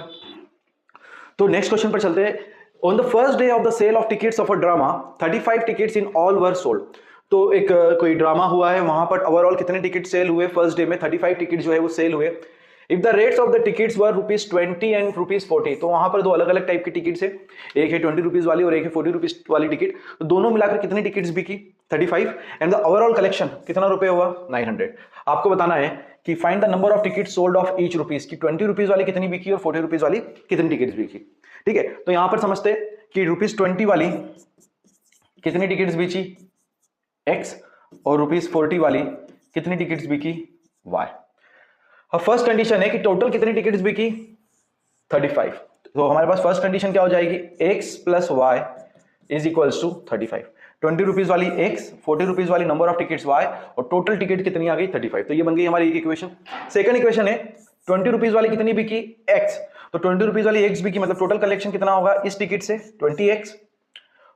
तो नेक्स्ट क्वेश्चन पर चलते हैं। On the first day of the sale of tickets of a drama 35 tickets in all were sold. तो एक कोई ड्रामा हुआ है, वहां पर ओवरऑल कितने टिकट सेल हुए, फर्स्ट डे में 35 टिकट जो है वो सेल हुए। If the rates of the tickets were ₹20 and ₹40, तो वहां पर 2 अलग अलग टाइप की टिकट्स है, एक है 20 रुपीज वाली और एक है 40 रुपीज वाली टिकट, तो दोनों मिलाकर कितनी टिकट्स बिकी 35, एंड द ओवरऑल कलेक्शन कितना रुपए हुआ 900। आपको बताना है कि find the number of ticket sold off each rupees, की 20 रुपीज वाली कितनी बिकी और 40 रुपीज वाली कितनी टिकट्स बिकी। ठीक है, तो यहां पर समझते कि ₹20 वाली कितनी टिकट्स बिकी x, और ₹40 वाली कितनी टिकट्स बिकी y। अब फर्स्ट कंडीशन है कि टोटल कितनी टिकट्स बिकी 35, तो हमारे पास फर्स्ट कंडीशन क्या हो जाएगी x plus y is equals to 35, 20 rupees वाली x, 40 रुपीज वाली नंबर ऑफ टिकट्स y, और टोटल टिकट कितनी आ गई 35। तो ये बन गई हमारी एक इक्वेशन। सेकंड इक्वेशन है 20 रुपीज वाली कितनी बिकी x, तो 20 रुपीज वाली x बिकी, मतलब टोटल कलेक्शन कितना होगा इस टिकट से 20x।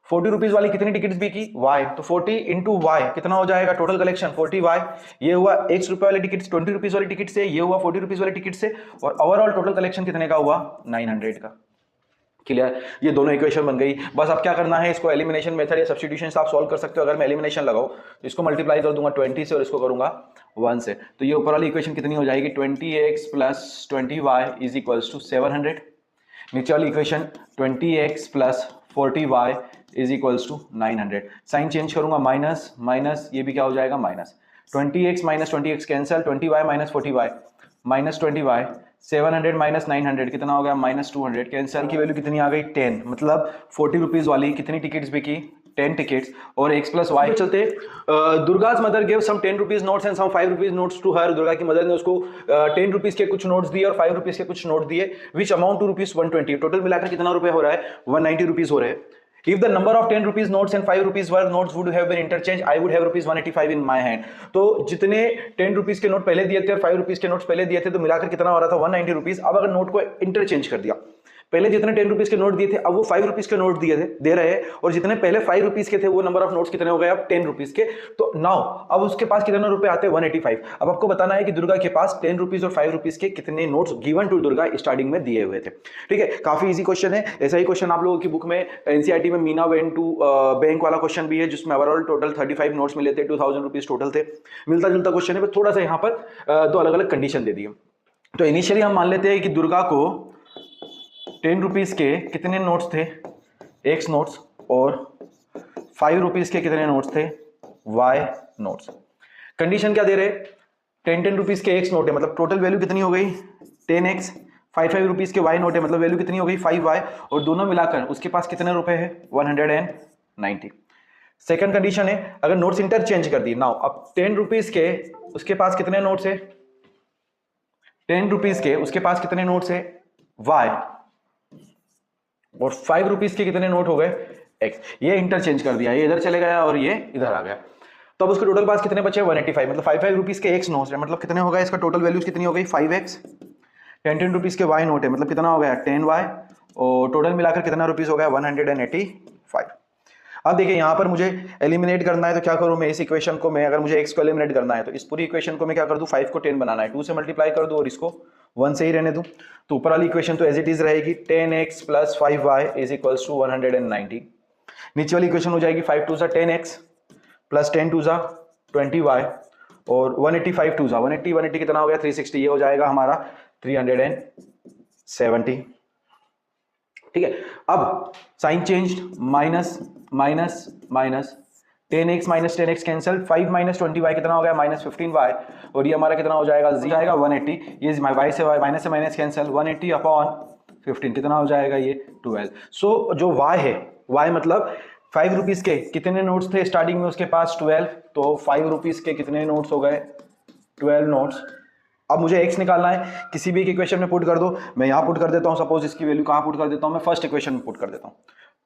40 रुपीज वाली कितनी टिकट्स बिकी y, तो 40 इंटू y कितना हो जाएगा टोटल कलेक्शन 40y, ये हुआ x रुपए वाली टिकट 20 रुपीज वाली टिकट से, ये हुआ 40 रुपीज वाली टिकट से, और ओवरऑल टोटल कलेक्शन कितने का हुआ 900 का। क्लियर, ये दोनों इक्वेशन बन गई। बस अब क्या करना है, इसको एलिमिनेशन मेथड या सब्स्टिट्यूशन से आप सॉल्व कर सकते हो। अगर मैं एलिमिनेशन लगाऊं तो इसको मल्टीप्लाई कर दूंगा 20 से और इसको करूंगा 1 से, तो ये ऊपर वाली इक्वेशन कितनी हो जाएगी 20x plus 20y is equals to 700। नीचे वाली equation 20x plus 40y is equals to 900। Sign change करूंगा, माइनस माइनस, ये भी क्या हो जाएगा minus, 20x minus 20x cancel, 20y minus 40y minus 20y 700 minus 900 कितना हो गया -200। कैंसल की वैल्यू कितनी आ गई 10, मतलब 40 रुपीज वाली कितनी टिकट्स बिकी 10 टिकट्स। और x प्लस वाई चलते Durga's mother give some 10 rupees notes and some 5 rupees notes to her. Durga की मदर ने उसको 10 रुपीज के कुछ नोट्स दिए और 5 रुपीज के कुछ नोट दिए, which amount to rupees 120। Total मिलाकर कितना रुपए हो रहा है 190 रुपीज हो रहे हैं। If the number of 10 rupees notes and 5 rupees worth notes would have been interchanged, I would have rupees 185 in my hand। तो जितने 10 रुपीज के नोट पहले दिए थे और 5 रुपीज के नोट्स पहले दिए थे तो मिलाकर कितना हो रहा था 190 रुपीज। अब अगर नोट को इंटरचेंज कर दिया, पहले जितने 10 रुपीज के नोट दिए थे अब वो 5 रुपीज के नोट दे रहे हैं, और जितने पहले 5 रुपीज के थे वो नंबर ऑफ नोट्स कितने हो गए अब 10 रुपीज के। तो नाउ अब उसके पास कितने रुपए आते हैं 185। अब आपको बताना है कि दुर्गा के पास 10 रुपीज और 5 रुपीज के कितने notes given to Durga starting में दिए हुए थे। ठीक है, काफी इजी क्वेश्चन है। ऐसा ही क्वेश्चन आप लोगों की बुक में एनसीईआरटी में मीना वेंट टू बैंक वाला क्वेश्चन भी है, जिसमें ओवरऑल टोटल 35 नोट्स मिले थे, 2000 रुपीज टोटल थे। मिलता जुलता क्वेश्चन है, थोड़ा सा यहाँ पर दो अलग अलग कंडीशन दे दिए। तो इनिशियली हम मान लेते हैं कि दुर्गा को 10 रुपीज के कितने नोट्स थे एक्स नोट्स, और 5 रुपीज के कितने नोट्स थे वाई नोट्स। कंडीशन क्या दे रहे 10 रुपीज के एक्स नोट है, मतलब टोटल वैल्यू कितनी हो गई 10x। 5 रुपीज के वाई नोट है, मतलब वैल्यू कितनी हो गई 5y, और दोनों मिलाकर उसके पास कितने रुपए है 190। सेकंड कंडीशन है अगर नोट्स इंटरचेंज कर दी। नाउ अब 10 रुपीज के उसके पास कितने नोट्स है 10 रुपीज के उसके पास कितने नोट्स है y, और 5 रुपीज के कितने नोट हो गए x। ये इंटरचेंज कर दिया, ये इधर चले गया और ये इधर आ गया। तो अब उसके टोटल पास कितने बचे 185, मतलब 5 रुपीज के x नोट्स है, मतलब कितने हो गए इसका टोटल वैल्यूज कितनी हो गई 5x। 10 रुपीज के y नोट है, मतलब कितना हो गया 10y, और टोटल मिलाकर कितना रुपीज हो गया 185। अब देखिए यहाँ पर मुझे एलिमिनेट करना है, तो क्या करूँ मैं इस इक्वेशन को, मैं अगर मुझे x को एलिमिनेट करना है तो इस पूरी इक्वेशन को मैं क्या कर दूं 5 को 10 बनाना है, 2 से मल्टीप्लाई कर दूं और इसको 1 से ही रहने दूं। तो ऊपर वाली इक्वेशन तो एज इट इज रहेगी 10x plus 5y is equals to 190। नीचे वाली इक्वेशन हो जाएगी 5 2 10x प्लस 10 2 20y, और 185 2 180 कितना हो गया 360, ये हो जाएगा हमारा 370। ठीक है, अब sign change, minus minus minus 10x minus 10x cancel, 5 minus 20y कितना हो गया माइनस 15y, और ये हमारा कितना हो जाएगा आएगा 180। ये y से माइनस कैंसिल 180 अपॉन 15 कितना हो जाएगा ये 12। सो जो y है y मतलब 5 रुपीज के कितने नोट्स थे स्टार्टिंग में उसके पास 12, तो 5 रुपीज के कितने नोट्स हो गए 12 नोट्स। अब मुझे x निकालना है, किसी भी एक इक्वेशन में पुट कर दो। मैं यहाँ पुट कर देता हूँ, सपोज इसकी वैल्यू कहाँ पुट कर देता हूँ मैं फर्स्ट इक्वेशन में पुट कर देता हूँ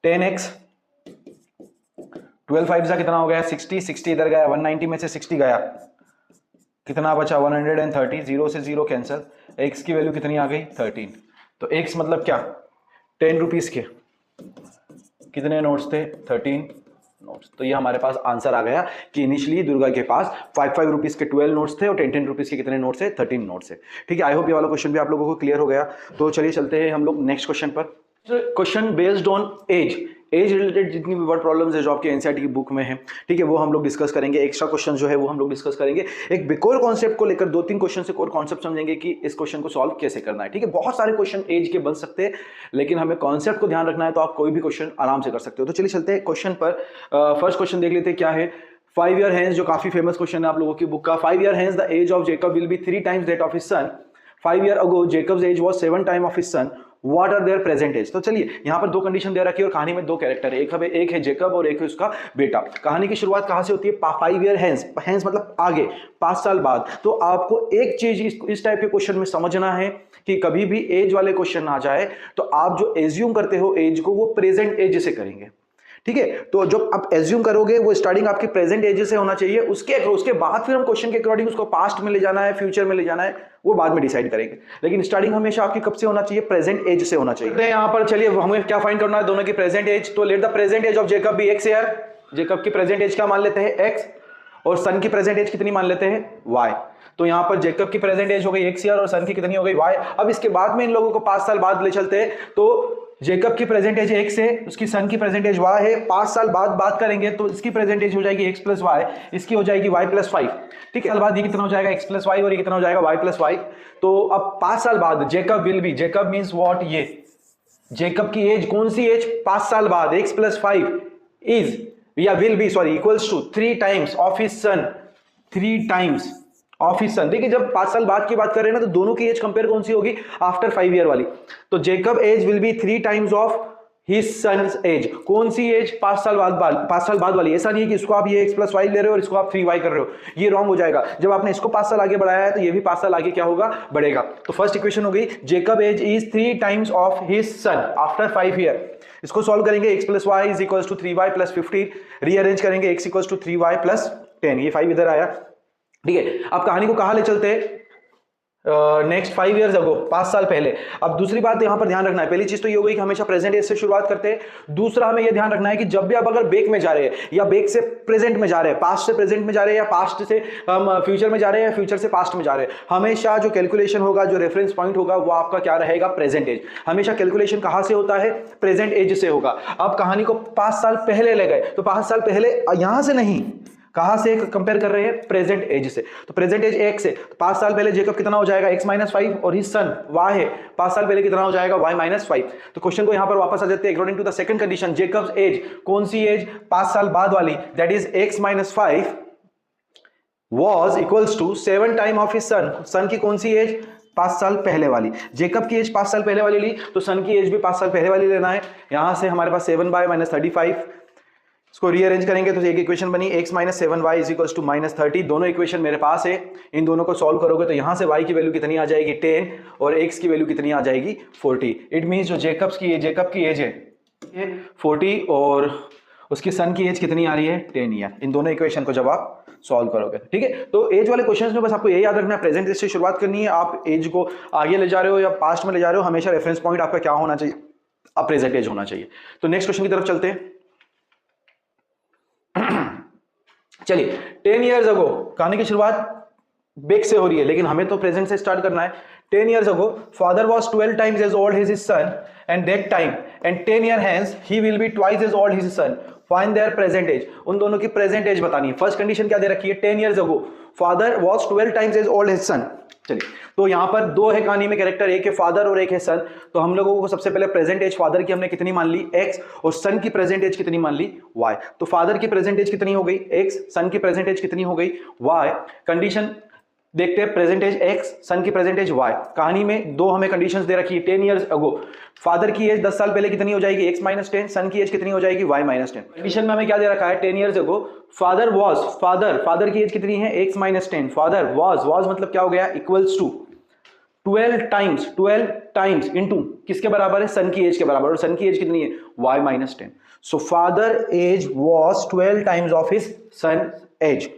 10x 12 5 जा कितना हो गया 60 इधर गया, 190 में से 60 गया, कितना बचा 130, 0 से 0 कैंसिल, x की वैल्यू कितनी आ गई 13। तो x मतलब क्या 10 रुपीज के कितने नोट्स थे 13 नोट्स। तो ये हमारे पास आंसर आ गया कि इनिशियली दुर्गा के पास 5 रुपीज के 12 नोट्स थे और 10 रुपीज के कितने नोट्स है 13 नोट्स है। ठीक है, आई होप ये वाला क्वेश्चन भी आप लोगों को क्लियर हो गया। तो चलिए चलते हैं हम लोग नेक्स्ट क्वेश्चन पर। Question based on age related जितनी भी वर्ड प्रॉब्लम्स है जो आपके एनसीईआरटी की बुक में है, ठीक है, वो हम लोग डिस्कस करेंगे। एक्स्ट्रा क्वेश्चन जो है वो हम लोग डिस्कस करेंगे। एक कोर कॉन्सेप्ट को लेकर 2-3 क्वेश्चन से कोर कॉन्सेप्ट समझेंगे कि इस क्वेश्चन को सॉल्व कैसे करना है। ठीक है, बहुत सारे क्वेश्चन एज के बन सकते हैं, लेकिन हमें कॉन्सेप्ट को ध्यान रखना है, तो आप कोई भी क्वेश्चन आराम से कर सकते हो। तो चलिए चलते हैं क्वेश्चन पर। फर्स्ट क्वेश्चन देख लेते हैं क्या है। 5 year hence, जो काफी फेमस क्वेश्चन है आप लोगों की बुक का। 5 year hence the age of Jacob will be 3 times that of his son. 5 year ago Jacob's age was 7 times of his son. What are their present age? तो चलिए यहाँ पर 2 कंडीशन दे रखी है और कहानी में 2 कैरेक्टर है, एक है जेकब और एक है उसका बेटा। कहानी की शुरुआत कहाँ से होती है 5 year hence, hence मतलब आगे 5 साल बाद। तो आपको एक चीज इस टाइप के क्वेश्चन में समझना है कि कभी भी एज वाले क्वेश्चन आ जाए तो आप जो एज्यूम करते हो एज को वो प्रेजेंट एज से करेंगे। ठीक है, तो जो आप एज्यूम करोगे वो स्टार्टिंग आपके प्रेजेंट एज से होना चाहिए। उसके बाद फिर हम क्वेश्चन के अकॉर्डिंग उसको पास्ट में ले जाना है, फ्यूचर में ले जाना है, वो बाद में डिसाइड करेंगे, लेकिन स्टार्टिंग हमेशा आपकी कब से होना चाहिए प्रेजेंट एज से होना चाहिए। यहाँ पर चलिए हमें क्या फाइंड करना है दोनों की प्रेजेंट एज। तो let the present age of Jacob be x year. Jacob की प्रेजेंट एज क्या मान लेते हैं x, और सन की प्रेजेंट एज कितनी मान लेते हैं y। तो यहाँ पर जेकब की प्रेजेंट एज हो गई x ईयर और सन की कितनी हो गई y। अब इसके बाद में इन लोगों को 5 साल बाद ले चलते हैं, तो जेकब की प्रेजेंट एज x है, उसकी सन की प्रेजेंट एज y है। 5 साल बाद बात करेंगे तो इसकी प्रेजेंट एज हो जाएगी x प्लस y, इसकी हो जाएगी y प्लस 5। ठीक है, साल बाद ये कितना हो जाएगा x प्लस y और ये कितना हो जाएगा y प्लस 5। तो अब 5 साल बाद Jacob will be, Jacob means what, ये जेकब की एज कौन सी एज 5 साल बाद x प्लस 5 इज या will be sorry equals to 3 times of his son, 3 times of his son. देखिए जब 5 साल बाद की बात कर रहे हैं ना तो दोनों की एज कंपेयर कौन सी होगी, आफ्टर 5 ईयर वाली। तो Jacob age will be 3 times of his son's age. कौन सी एज, 5 साल बाद 5 साल बाद वाली। ऐसा नहीं है कि इसको आप ये x + y ले रहे हो और इसको आप 3y कर रहे हो, ये रॉन्ग हो जाएगा। जब आपने इसको 5 साल आगे बढ़ाया है तो ये भी 5 साल आगे क्या होगा, बढ़ेगा। तो फर्स्ट इक्वेशन हो गई Jacob age is 3 times of his son after 5 year. इसको सॉल्व करेंगे x + y = 3y + 15, रीअरेंज करेंगे x = 3y + 10, ये 5 इधर आया। ठीक है, अब कहानी को कहां ले चलते हैं, नेक्स्ट 5 ईयर्स अगो, 5 साल पहले। अब दूसरी बात यहां पर ध्यान रखना है, पहली चीज तो ये हो गई कि हमेशा प्रेजेंट एज से शुरुआत करते हैं। दूसरा हमें यह ध्यान रखना है कि जब भी आप अगर बैक में जा रहे हैं या बैक से प्रेजेंट में जा रहे हैं, पास्ट से प्रेजेंट में जा रहे हैं या पास्ट से फ्यूचर में जा रहे हैं या फ्यूचर से पास्ट में जा रहे हैं, हमेशा जो कैलकुलेशन होगा, जो रेफरेंस पॉइंट होगा, वो आपका क्या रहेगा, प्रेजेंट एज। हमेशा कैलकुलेशन कहां से होता है, प्रेजेंट एज से होगा। अब कहानी को 5 साल पहले ले गए तो 5 साल पहले यहां से नहीं, कहां से कंपेयर कर रहे हैं, प्रेजेंट एज से। तो प्रेजेंट एज x है, 5 साल पहले जेकब कितना हो जाएगा, x - 5, और हिज सन y है, 5 साल पहले कितना हो जाएगा, y - 5। तो क्वेश्चन को यहां पर वापस आ जाते हैं, according to the second condition Jacob's age, कौन सी एज, 5 साल बाद वाली, that is x - 5 was equals to 7 time of his son. Son की कौन सी एज, 5 साल पहले वाली। जेकब की एज 5 साल पहले वाली ली तो सन की एज भी 5 साल पहले वाली लेना है। यहां से हमारे पास 7y - 35, इसको रीअरेंज करेंगे तो एक इक्वेशन बनी x - 7y = -30। दोनों इक्वेशन मेरे पास है, इन दोनों को सॉल्व करोगे तो यहां से y की वैल्यू कितनी आ जाएगी, 10, और x की वैल्यू कितनी आ जाएगी, 40। इट मींस जो जेकब की एज है 40 और उसकी सन की एज कितनी आ रही है, 10 ईयर। इन दोनों इक्वेशन को जब आप सॉल्व करोगे, ठीक है। तो एज वाले क्वेश्चंस में बस आपको ये याद रखना है, प्रेजेंट एज से शुरुआत करनी है। आप एज को आगे ले जा रहे हो या पास्ट में ले जा रहे हो, हमेशा रेफरेंस पॉइंट आपका क्या होना चाहिए, अब प्रेजेंट एज होना चाहिए। तो नेक्स्ट क्वेश्चन की तरफ चलते हैं। चलिए 10 ईयर्स अगो, कहानी की शुरुआत बैक से हो रही है लेकिन हमें तो प्रेजेंट से स्टार्ट करना है। 10 years ago father was 12 times as old his son and that time and 10 year hence he will be twice as old his son, find their present age. उन दोनों की प्रेजेंट एज बतानी है। First condition क्या दे रखी है, 10 years ago father was 12 times as old his son. चलिए तो यहां पर दो है कहानी में कैरेक्टर, एक है फादर और एक है सन। तो हम लोगों को सबसे पहले प्रेजेंट एज फादर की हमने कितनी मान ली, x, और सन की प्रेजेंट एज कितनी मान ली, y। तो फादर की प्रेजेंट एज कितनी हो गई, x, सन की प्रेजेंट एज कितनी हो गई, y। कंडीशन देखते हैं, प्रेजेंट एज x, सन की प्रेजेंट एज y। कहानी में दो हमें कंडीशंस दे रखी है। 10 ईयर्स अगो फादर की एज 10 साल पहले कितनी हो जाएगी, x - 10, सन की एज कितनी हो जाएगी, y - 10। कंडीशन में हमें क्या दे रखा है, 10 ईयर्स अगो फादर की एज कितनी है, x - 10, फादर वाज मतलब क्या हो गया, इक्वल्स टू 12 टाइम्स इनटू किसके बराबर है, सन की एज के बराबर, और सन की एज कितनी है, y - 10। So father age was 12 times of his son age.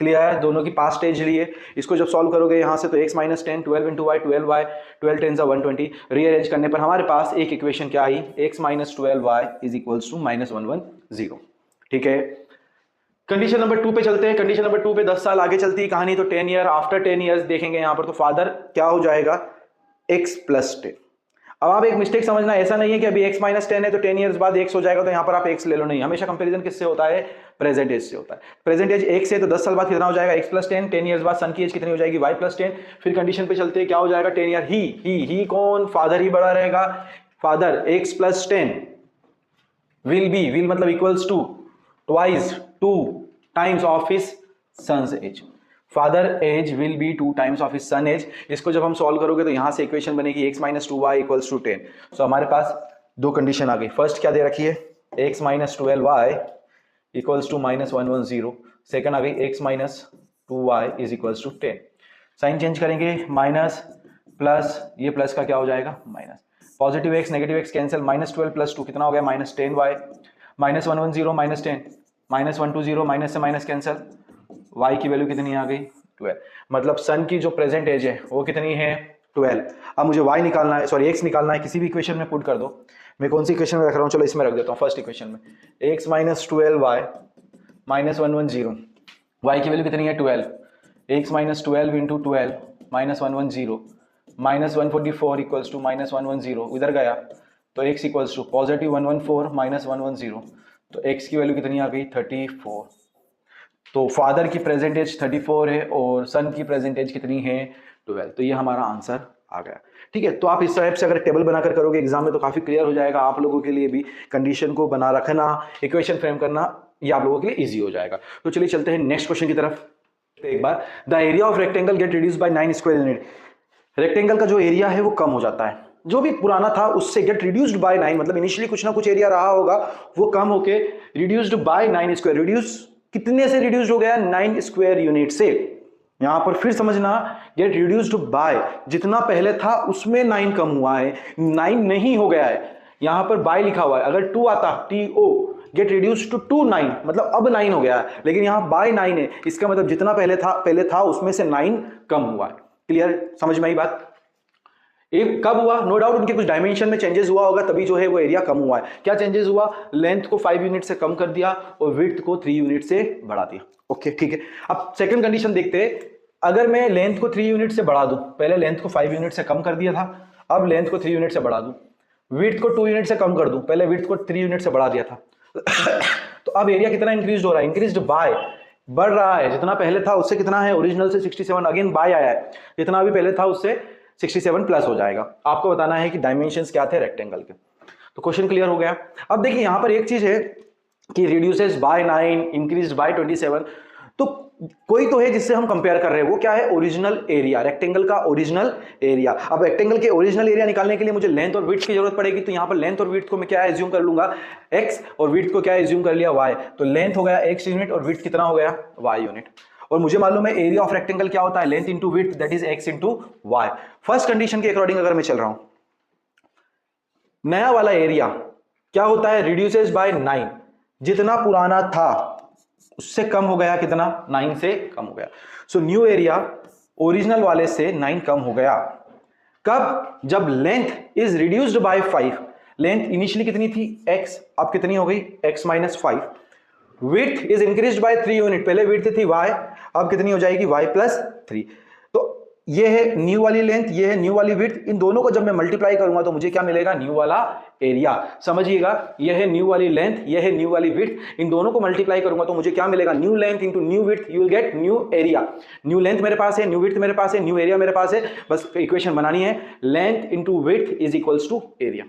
Clear है, दोनों की पास्ट एज लिए। इसको जब सॉल्व करोगे यहां से तो x - 10, 12 × y, 12y, 12 10 120। रीअरेंज करने पर हमारे पास एक इक्वेशन क्या आई, x - 12y = -110। ठीक है, कंडीशन नंबर 2 पे चलते हैं। कंडीशन नंबर 2 पे 10 साल आगे चलती है कहानी, तो 10 ईयर, आफ्टर 10 ईयर्स देखेंगे यहां पर, तो फादर क्या हो जाएगा, x + 10। अब आप एक मिस्टेक समझना, ऐसा नहीं है कि अभी x - 10 है तो 10 ईयर्स बाद x हो जाएगा तो यहां पर आप x ले लो, नहीं। हमेशा कंपैरिजन किससे होता है, प्रेजेंट एज से होता है। प्रेजेंट एज x है तो 10 साल बाद कितना हो जाएगा, x + 10, 10 ईयर्स बाद सन की एज कितनी हो जाएगी, y + 10। फिर कंडीशन पे चलते हैं, क्या हो जाएगा, 10 ईयर, ही कौन, फादर ही बड़ा रहेगा। फादर x + 10 विल मतलब equals to twice 2 times of his son's age. Father age will be 2 times of his son age. इसको जब हम सॉल्व करोगे तो यहां से इक्वेशन बनेगी x - 2y = 10। सो हमारे पास दो कंडीशन आ गई। फर्स्ट क्या दे रखी है, x - 12y = -110। सेकंड आ गई x - 2y = 10। साइन चेंज करेंगे, माइनस प्लस, ये प्लस का क्या हो जाएगा, minus. Positive x negative x cancel, -12 + 2 कितना हो गया, -10y, -110 -10, -120, माइनस से माइनस कैंसिल, y की वैल्यू कितनी आ गई, 12। मतलब सन की जो प्रेजेंट एज है वो कितनी है, 12। अब मुझे y निकालना है, सॉरी x निकालना है, किसी भी इक्वेशन में पुट कर दो। मैं कौन सी इक्वेशन में रख रहा हूँ, चलो इसमें रख देता हूँ, फर्स्ट इक्वेशन में। x - 12y -110, y की वैल्यू कितनी है, 12। x - 12 × 12 -110 -144 = -110, इधर गया तो x = पॉजिटिव 114 -110, तो x की वैल्यू कितनी आ गई, 34। तो फादर की प्रेजेंट एज 34 है और सन की प्रेजेंट एज कितनी है, 12। तो ये हमारा आंसर आ गया। ठीक है, तो आप इस टाइप से अगर टेबल बनाकर करोगे एग्जाम में तो काफी क्लियर हो जाएगा आप लोगों के लिए भी। कंडीशन को बना रखना, इक्वेशन फ्रेम करना, ये आप लोगों के लिए इजी हो जाएगा। तो चलिए चलते हैं नेक्स्ट क्वेश्चन की तरफ। एक बार, the area of rectangle get reduce by 9 square unit. Rectangle का जो एरिया है वो कम हो जाता है, जो भी पुराना था उससे गेट रिड्यूस्ड बाय 9, मतलब इनिशियली कुछ ना कुछ एरिया रहा होगा वो कम होके रिड्यूस्ड बाय 9 स्क्वायर। रिड्यूस कितने से रिड्यूस्ड हो गया? 9 स्क्वायर यूनिट से। यहां पर फिर समझना, गेट रिड्यूस्ड बाय, जितना पहले था उसमें 9 कम हुआ है, 9 नहीं हो गया है, यहां पर बाय लिखा हुआ है। अगर 2 आता, TO, गेट रिड्यूस टू 9, मतलब अब 9 हो गया है, लेकिन यहां बाय 9 है, इसका मतलब जितना पहले था उसमें से 9 कम हुआ है। क्लियर, समझ में आई बात? एक कब हुआ? नो डाउट उनके कुछ डायमेंशन में चेंजेस हुआ होगा, तभी जो है वो एरिया कम हुआ है। क्या चेंजेस हुआ? लेंथ को 5 यूनिट से कम कर दिया और विड्थ को 3 यूनिट से बढ़ा दिया। ओके ठीक है, अब सेकंड कंडीशन देखते हैं। अगर मैं लेंथ को 3 यूनिट से बढ़ा दूं, पहले लेंथ को 5 यूनिट से कम कर दिया था, अब लेंथ को 3 यूनिट से बढ़ा दूं, विड्थ को 2 यूनिट से कम कर दूं, पहले विड्थ को 3 यूनिट से बढ़ा दिया था तो अब एरिया कितना इंक्रीज हो रहा है? इंक्रीज्ड बाय, बढ़ रहा है। जितना पहले था उससे कितना है? ओरिजिनल से 67, अगेन बाय आया है, जितना अभी पहले था उससे 67 प्लस हो जाएगा। आपको बताना है कि डायमेंशंस क्या थे रेक्टेंगल के। तो क्वेश्चन क्लियर हो गया। अब देखिए यहां पर एक चीज है कि रिड्यूसेस बाय 9, इंक्रीज्ड बाय 27, तो कोई तो है जिससे हम कंपेयर कर रहे हैं, वो क्या है? ओरिजिनल एरिया, रेक्टेंगल का ओरिजिनल एरिया। अब रेक्टेंगल के ओरिजिनल एरिया निकालने के लिए मुझे लेंथ और विड्थ की जरूरत पड़ेगी, तो यहां पर लेंथ और विड्थ को मैं क्या एज्यूम कर लूंगा? x, और विड्थ को क्या एज्यूम कर लिया? y। तो लेंथ हो गया x यूनिट और विड्थ कितना हो गया? y unit. और मुझे मालूम है एरिया ऑफ रेक्टेंगल क्या होता है? Length into width, that is x into y. First condition के अकॉर्डिंग अगर मैं चल रहा हूं, नया वाला एरिया क्या होता है? रिड्यूसेस बाय 9, जितना पुराना था उससे कम हो गया, कितना? 9 से कम हो गया। सो न्यू एरिया ओरिजिनल वाले से 9 कम हो गया। कब? जब length is reduced by 5। Length initially कितनी थी? x, अब कितनी हो गई? x minus 5। Width is increased by 3 unit, पहले विड्थ थी y, अब कितनी हो जाएगी? y plus 3। तो ये है न्यू वाली लेंथ, ये है न्यू वाली विड्थ, इन दोनों को जब मैं मल्टीप्लाई करूंगा तो मुझे क्या मिलेगा? न्यू वाला एरिया। समझिएगा, ये है न्यू वाली लेंथ, ये है न्यू वाली विड्थ, इन दोनों को मल्टीप्लाई करूंगा तो मुझे क्या मिलेगा? New length into new width, you will get new area. New length मेरे पास है, न्यू विड्थ मेरे पास है, न्यू एरिया मेरे पास है, बस इक्वेशन बनानी है। Length into width is equals to area.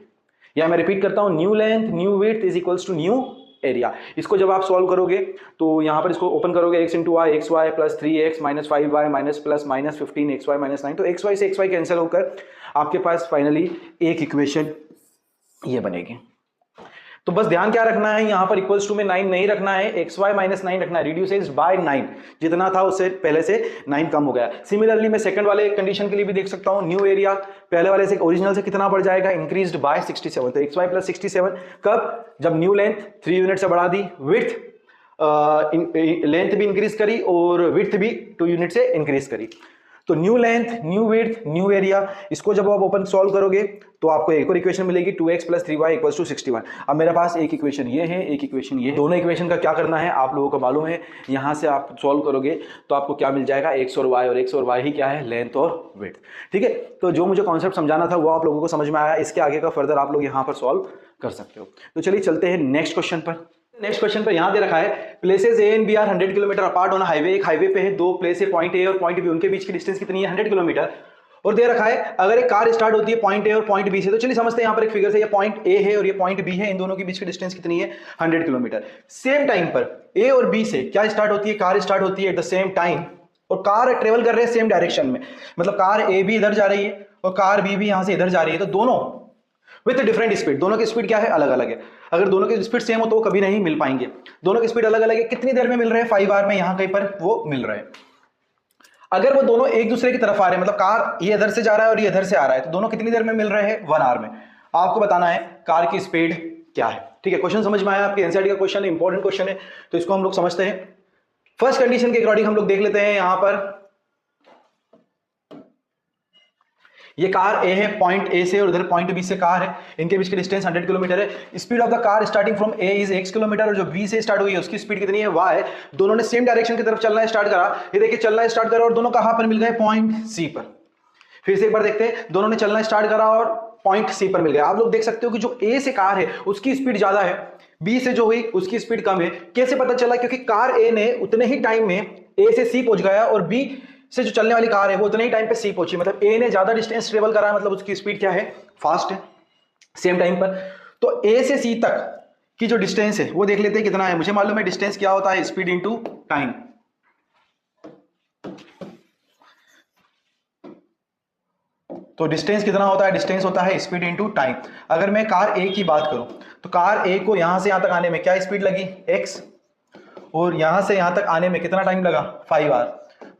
या मैं रिपीट करता हूं, new length new width is equals to new area. इसको जब आप सॉल्व करोगे तो यहां पर इसको ओपन करोगे, x into y, x y plus 3x minus 5y minus plus minus 15 xy minus 9, तो xy से xy कैंसिल होकर आपके पास फाइनली एक इक्वेशन ये बनेगी। तो बस ध्यान क्या रखना है, यहां पर इक्वल्स टू में 9 नहीं रखना है, xy माइनस 9 रखना है। रिड्यूसेस बाय 9, जितना था उससे पहले से 9 कम हो गया। सिमिलरली मैं सेकंड वाले कंडीशन के लिए भी देख सकता हूं, न्यू एरिया पहले वाले से ओरिजिनल से कितना बढ़ जाएगा? इंक्रीज्ड बाय 67, तो xy प्लस 67। कब? जब न्यू लेंथ 3 यूनिट से बढ़ा दी, विड्थ लेंथ भी इंक्रीज करी और विड्थ भी 2 यूनिट से इंक्रीज करी। तो new length new width new area, इसको जब आप ओपन सॉल्व करोगे तो आपको एक और इक्वेशन मिलेगी, 2x plus 3y equals to 61। अब मेरे पास एक इक्वेशन ये है, एक इक्वेशन ये है। दोनों इक्वेशन का क्या करना है आप लोगों को मालूम है। यहां से आप सॉल्व करोगे तो आपको क्या मिल जाएगा? x और y ही क्या है? लेंथ और विड्थ। ठीक है, तो जो मुझे कॉन्सेप्ट समझाना था वो आप लोगों को समझ में आया। इसके आगे का फर्दर आप लोग यहाँ पर सॉल्व कर सकते हो। तो चलिए चलते हैं नेक्स्ट क्वेश्चन पर। नेक्स्ट क्वेश्चन पर यहां दे रखा है, places A and B are 100 kilometre apart on highway. एक हाईवे पे है, दो प्लेस है, पॉइंट ए और पॉइंट बी, उनके बीच की डिस्टेंस कितनी है? 100 किलोमीटर। और दे रखा है अगर एक कार स्टार्ट होती है पॉइंट ए और पॉइंट बी से, तो चलिए समझते हैं यहाँ पर एक फिगर से, ये पॉइंट ए है और ये पॉइंट बी है, इन दोनों के बीच की डिस्टेंस कितनी है? 100 किलोमीटर। सेम टाइम पर ए और बी से क्या स्टार्ट होती है? कार स्टार्ट होती है एट द सेम टाइम, और कार ट्रेवल कर रहे हैं सेम डायरेक्शन में, मतलब कार ए भी इधर जा रही है और कार बी भी यहां से इधर जा रही है, तो दोनों विथ डिफरेंट स्पीड, दोनों की स्पीड क्या है? अलग अलग है। अगर दोनों की स्पीड सेम हो तो वो कभी नहीं मिल पाएंगे। दोनों की स्पीड अलग अलग है, कितनी देर में मिल रहे हैं? 5 आवर में यहां कहीं पर वो मिल रहे हैं। अगर वो दोनों एक दूसरे की तरफ आ रहे हैं, मतलब कार ये इधर से जा रहा है और ये इधर से आ रहा है, तो दोनों कितनी देर में मिल रहे हैं? 1 आवर में। आपको बताना है कार की स्पीड क्या है। ठीक है, क्वेश्चन समझ में आया? आपके एनसीईआरटी का क्वेश्चन है, इंपॉर्टेंट क्वेश्चन है, तो इसको हम लोग समझते हैं। फर्स्ट कंडीशन के अकॉर्डिंग हम लोग देख लेते हैं। यहां पर ये कार ए है, पॉइंट ए से, और इधर पॉइंट बी से कार है, इनके बीच की डिस्टेंस 100 किलोमीटर है। Speed of the car starting from A is x kilometre, और जो बी से स्टार्ट हुई है उसकी स्पीड कितनी है? y। दोनों ने सेम डायरेक्शन की तरफ चलना स्टार्ट करा, ये देखिए चलना स्टार्ट करा और दोनों कहां पर मिल गए? पॉइंट सी पर। फिर से एक बार देखते हैं, दोनों ने चलना स्टार्ट करा और पॉइंट सी पर मिल गया। आप लोग देख सकते हो कि जो ए से कार है उसकी स्पीड ज्यादा है, बी से जो हुई उसकी स्पीड कम है। कैसे पता चला? क्योंकि कार ए ने उतने ही टाइम में ए से सी पहुंच गया और बी से जो चलने वाली कार है वो उतने ही टाइम पे सी पहुंची, मतलब ए ने ज्यादा डिस्टेंस ट्रेवल करा है, मतलब उसकी स्पीड क्या है? फास्ट है सेम टाइम पर। तो ए से सी तक की जो डिस्टेंस है वो देख लेते हैं कितना है। मुझे मालूम है डिस्टेंस क्या होता है? Speed into time. तो डिस्टेंस कितना होता है, डिस्टेंस होता है स्पीड इनटू टाइम। अगर मैं कार ए की बात करूं तो कार ए को यहां से यहां तक आने में क्या स्पीड लगी x, और यहां से यहां तक आने में कितना टाइम लगा 5r।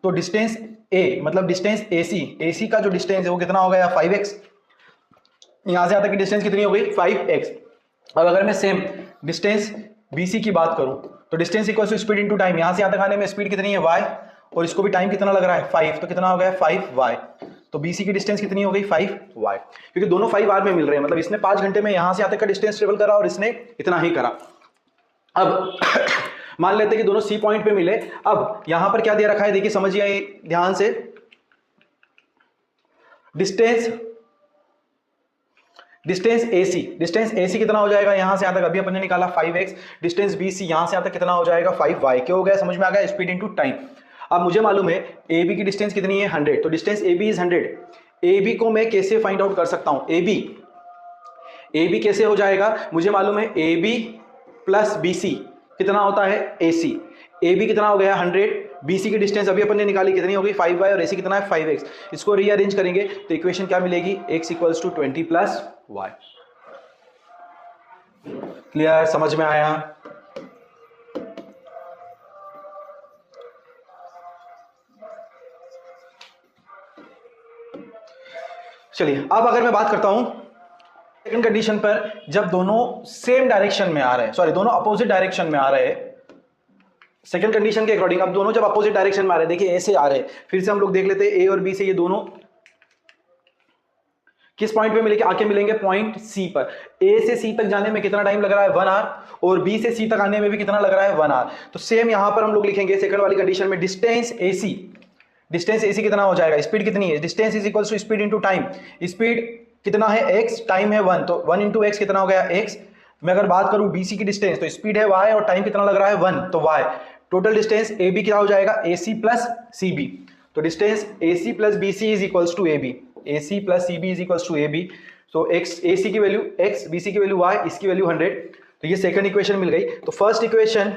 तो डिस्टेंस ए मतलब डिस्टेंस AC का जो डिस्टेंस है वो कितना हो गया 5x, यहां से यहां तक की डिस्टेंस कितनी हो गई 5x। अब अगर मैं सेम डिस्टेंस BC की बात करूं तो distance equal to speed into time, यहां से यहां तक आने में स्पीड कितनी है y, और इसको भी टाइम कितना लग रहा है 5, तो कितना हो गया 5y। तो BC की डिस्टेंस कितनी हो गई 5y, क्योंकि दोनों 5r में मिल रहे हैं, मतलब इसने 5 घंटे में यहां से यहां तक का डिस्टेंस ट्रेवल करा और इसने इतना ही करा। अब मान लेते हैं कि दोनों C पॉइंट पे मिले। अब यहां पर क्या दे रखा है देखिए, समझिए ध्यान से, डिस्टेंस AC कितना हो जाएगा यहां से यहां तक, अभी अपन ने निकाला 5x, डिस्टेंस BC यहां से यहां तक कितना हो जाएगा 5y। क्या हो गया, समझ में आ गया, स्पीड इनटू टाइम। अब मुझे मालूम है AB की डिस्टेंस कितनी है 100, तो डिस्टेंस AB इज 100। AB को मैं कैसे फाइंड आउट कर सकता हूं, AB कैसे हो जाएगा, मुझे मालूम है AB प्लस BC कितना होता है AC। AB कितना हो गया 100, BC की डिस्टेंस अभी अपन ने निकाली कितनी हो गई 5y, और AC कितना है 5x। इसको रीअरेंज करेंगे तो इक्वेशन क्या मिलेगी, x equals to 20 plus y। Clear, समझ में आया। चलिए अब अगर मैं बात करता हूं सेकंड कंडीशन पर, जब दोनों सेम डायरेक्शन में आ रहे हैं, सॉरी दोनों अपोजिट डायरेक्शन में आ रहे हैं, सेकंड कंडीशन के अकॉर्डिंग अब दोनों जब अपोजिट डायरेक्शन में आ रहे हैं, देखिए ए से आ रहे हैं, फिर से हम लोग देख लेते हैं ए और बी से ये दोनों किस पॉइंट पे मिलेंगे, आके मिलेंगे पॉइंट सी पर। ए से सी तक जाने में कितना टाइम लग रहा है 1 आवर, और बी से सी तक आने में भी कितना लग रहा है 1 आवर। तो सेम यहां पर हम लोग लिखेंगे सेकंड वाली कंडीशन में डिस्टेंस AC कितना हो जाएगा, स्पीड कितनी है, distance is equal to speed into time. Speed कितना है x, टाइम है 1, तो 1 इंटू x कितना हो गया x। मैं अगर बात करूं BC की डिस्टेंस तो स्पीड है y और टाइम कितना लग रहा है 1, तो y। टोटल डिस्टेंस AB क्या हो जाएगा AC प्लस CB। तो distance AC plus BC is equals to AB, AC plus CB is equals to AB। तो AC की वैल्यू x, BC की वैल्यू y, इसकी वैल्यू 100। तो ये सेकंड इक्वेशन मिल गई। तो फर्स्ट इक्वेशन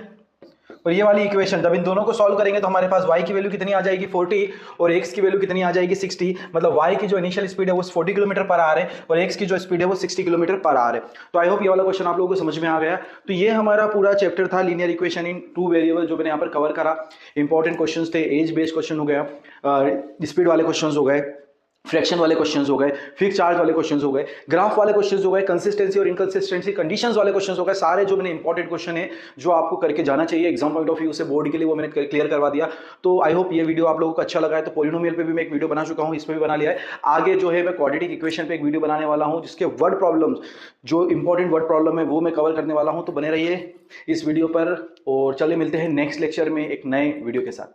और ये वाली इक्वेशन जब इन दोनों को सॉल्व करेंगे तो हमारे पास y की वैल्यू कितनी आ जाएगी 40, और x की वैल्यू कितनी आ जाएगी 60। मतलब y की जो इनिशियल स्पीड है वो 40 किलोमीटर पर आवर है, और x की जो स्पीड है वो 60 किलोमीटर पर आवर है। तो आई होप ये वाला क्वेश्चन आप लोगों को समझ में आ गया। तो ये हमारा पूरा चैप्टर था लीनियर इक्वेशन इन 2 वेरिएबल, जो मैंने यहाँ पर कवर करा। इंपॉर्टेंट क्वेश्चन थे, एज बेस्ड क्वेश्चन हो गया, स्पीड वाले क्वेश्चन हो गए, फ्रैक्शन वाले क्वेश्चंस हो गए, फिक्स चार्ज वाले क्वेश्चंस हो गए, ग्राफ वाले क्वेश्चंस हो गए, कंसिस्टेंसी और इनकंसिस्टेंसी कंडीशंस वाले क्वेश्चंस हो गए। सारे जो मैंने इंपॉर्टेंट क्वेश्चन है जो आपको करके जाना चाहिए एग्जाम पॉइंट ऑफ व्यू से बोर्ड के लिए, वो मैंने क्लियर करवा दिया। तो आई होप ये वीडियो आप लोगों को अच्छा लगा है। तो पॉलिनोमियल पे भी मैं एक वीडियो बना चुका हूँ, इस पर भी बना लिया है। आगे जो है मैं क्वाड्रेटिक इक्वेशन पे एक वीडियो बनाने वाला हूँ, जिसके वर्ड प्रॉब्लम्स, जो इंपॉर्टेंट वर्ड प्रॉब्लम है वो मैं कवर करने वाला हूँ। तो बने रहिए इस वीडियो पर, और चलिए मिलते हैं नेक्स्ट लेक्चर में एक नए वीडियो के साथ।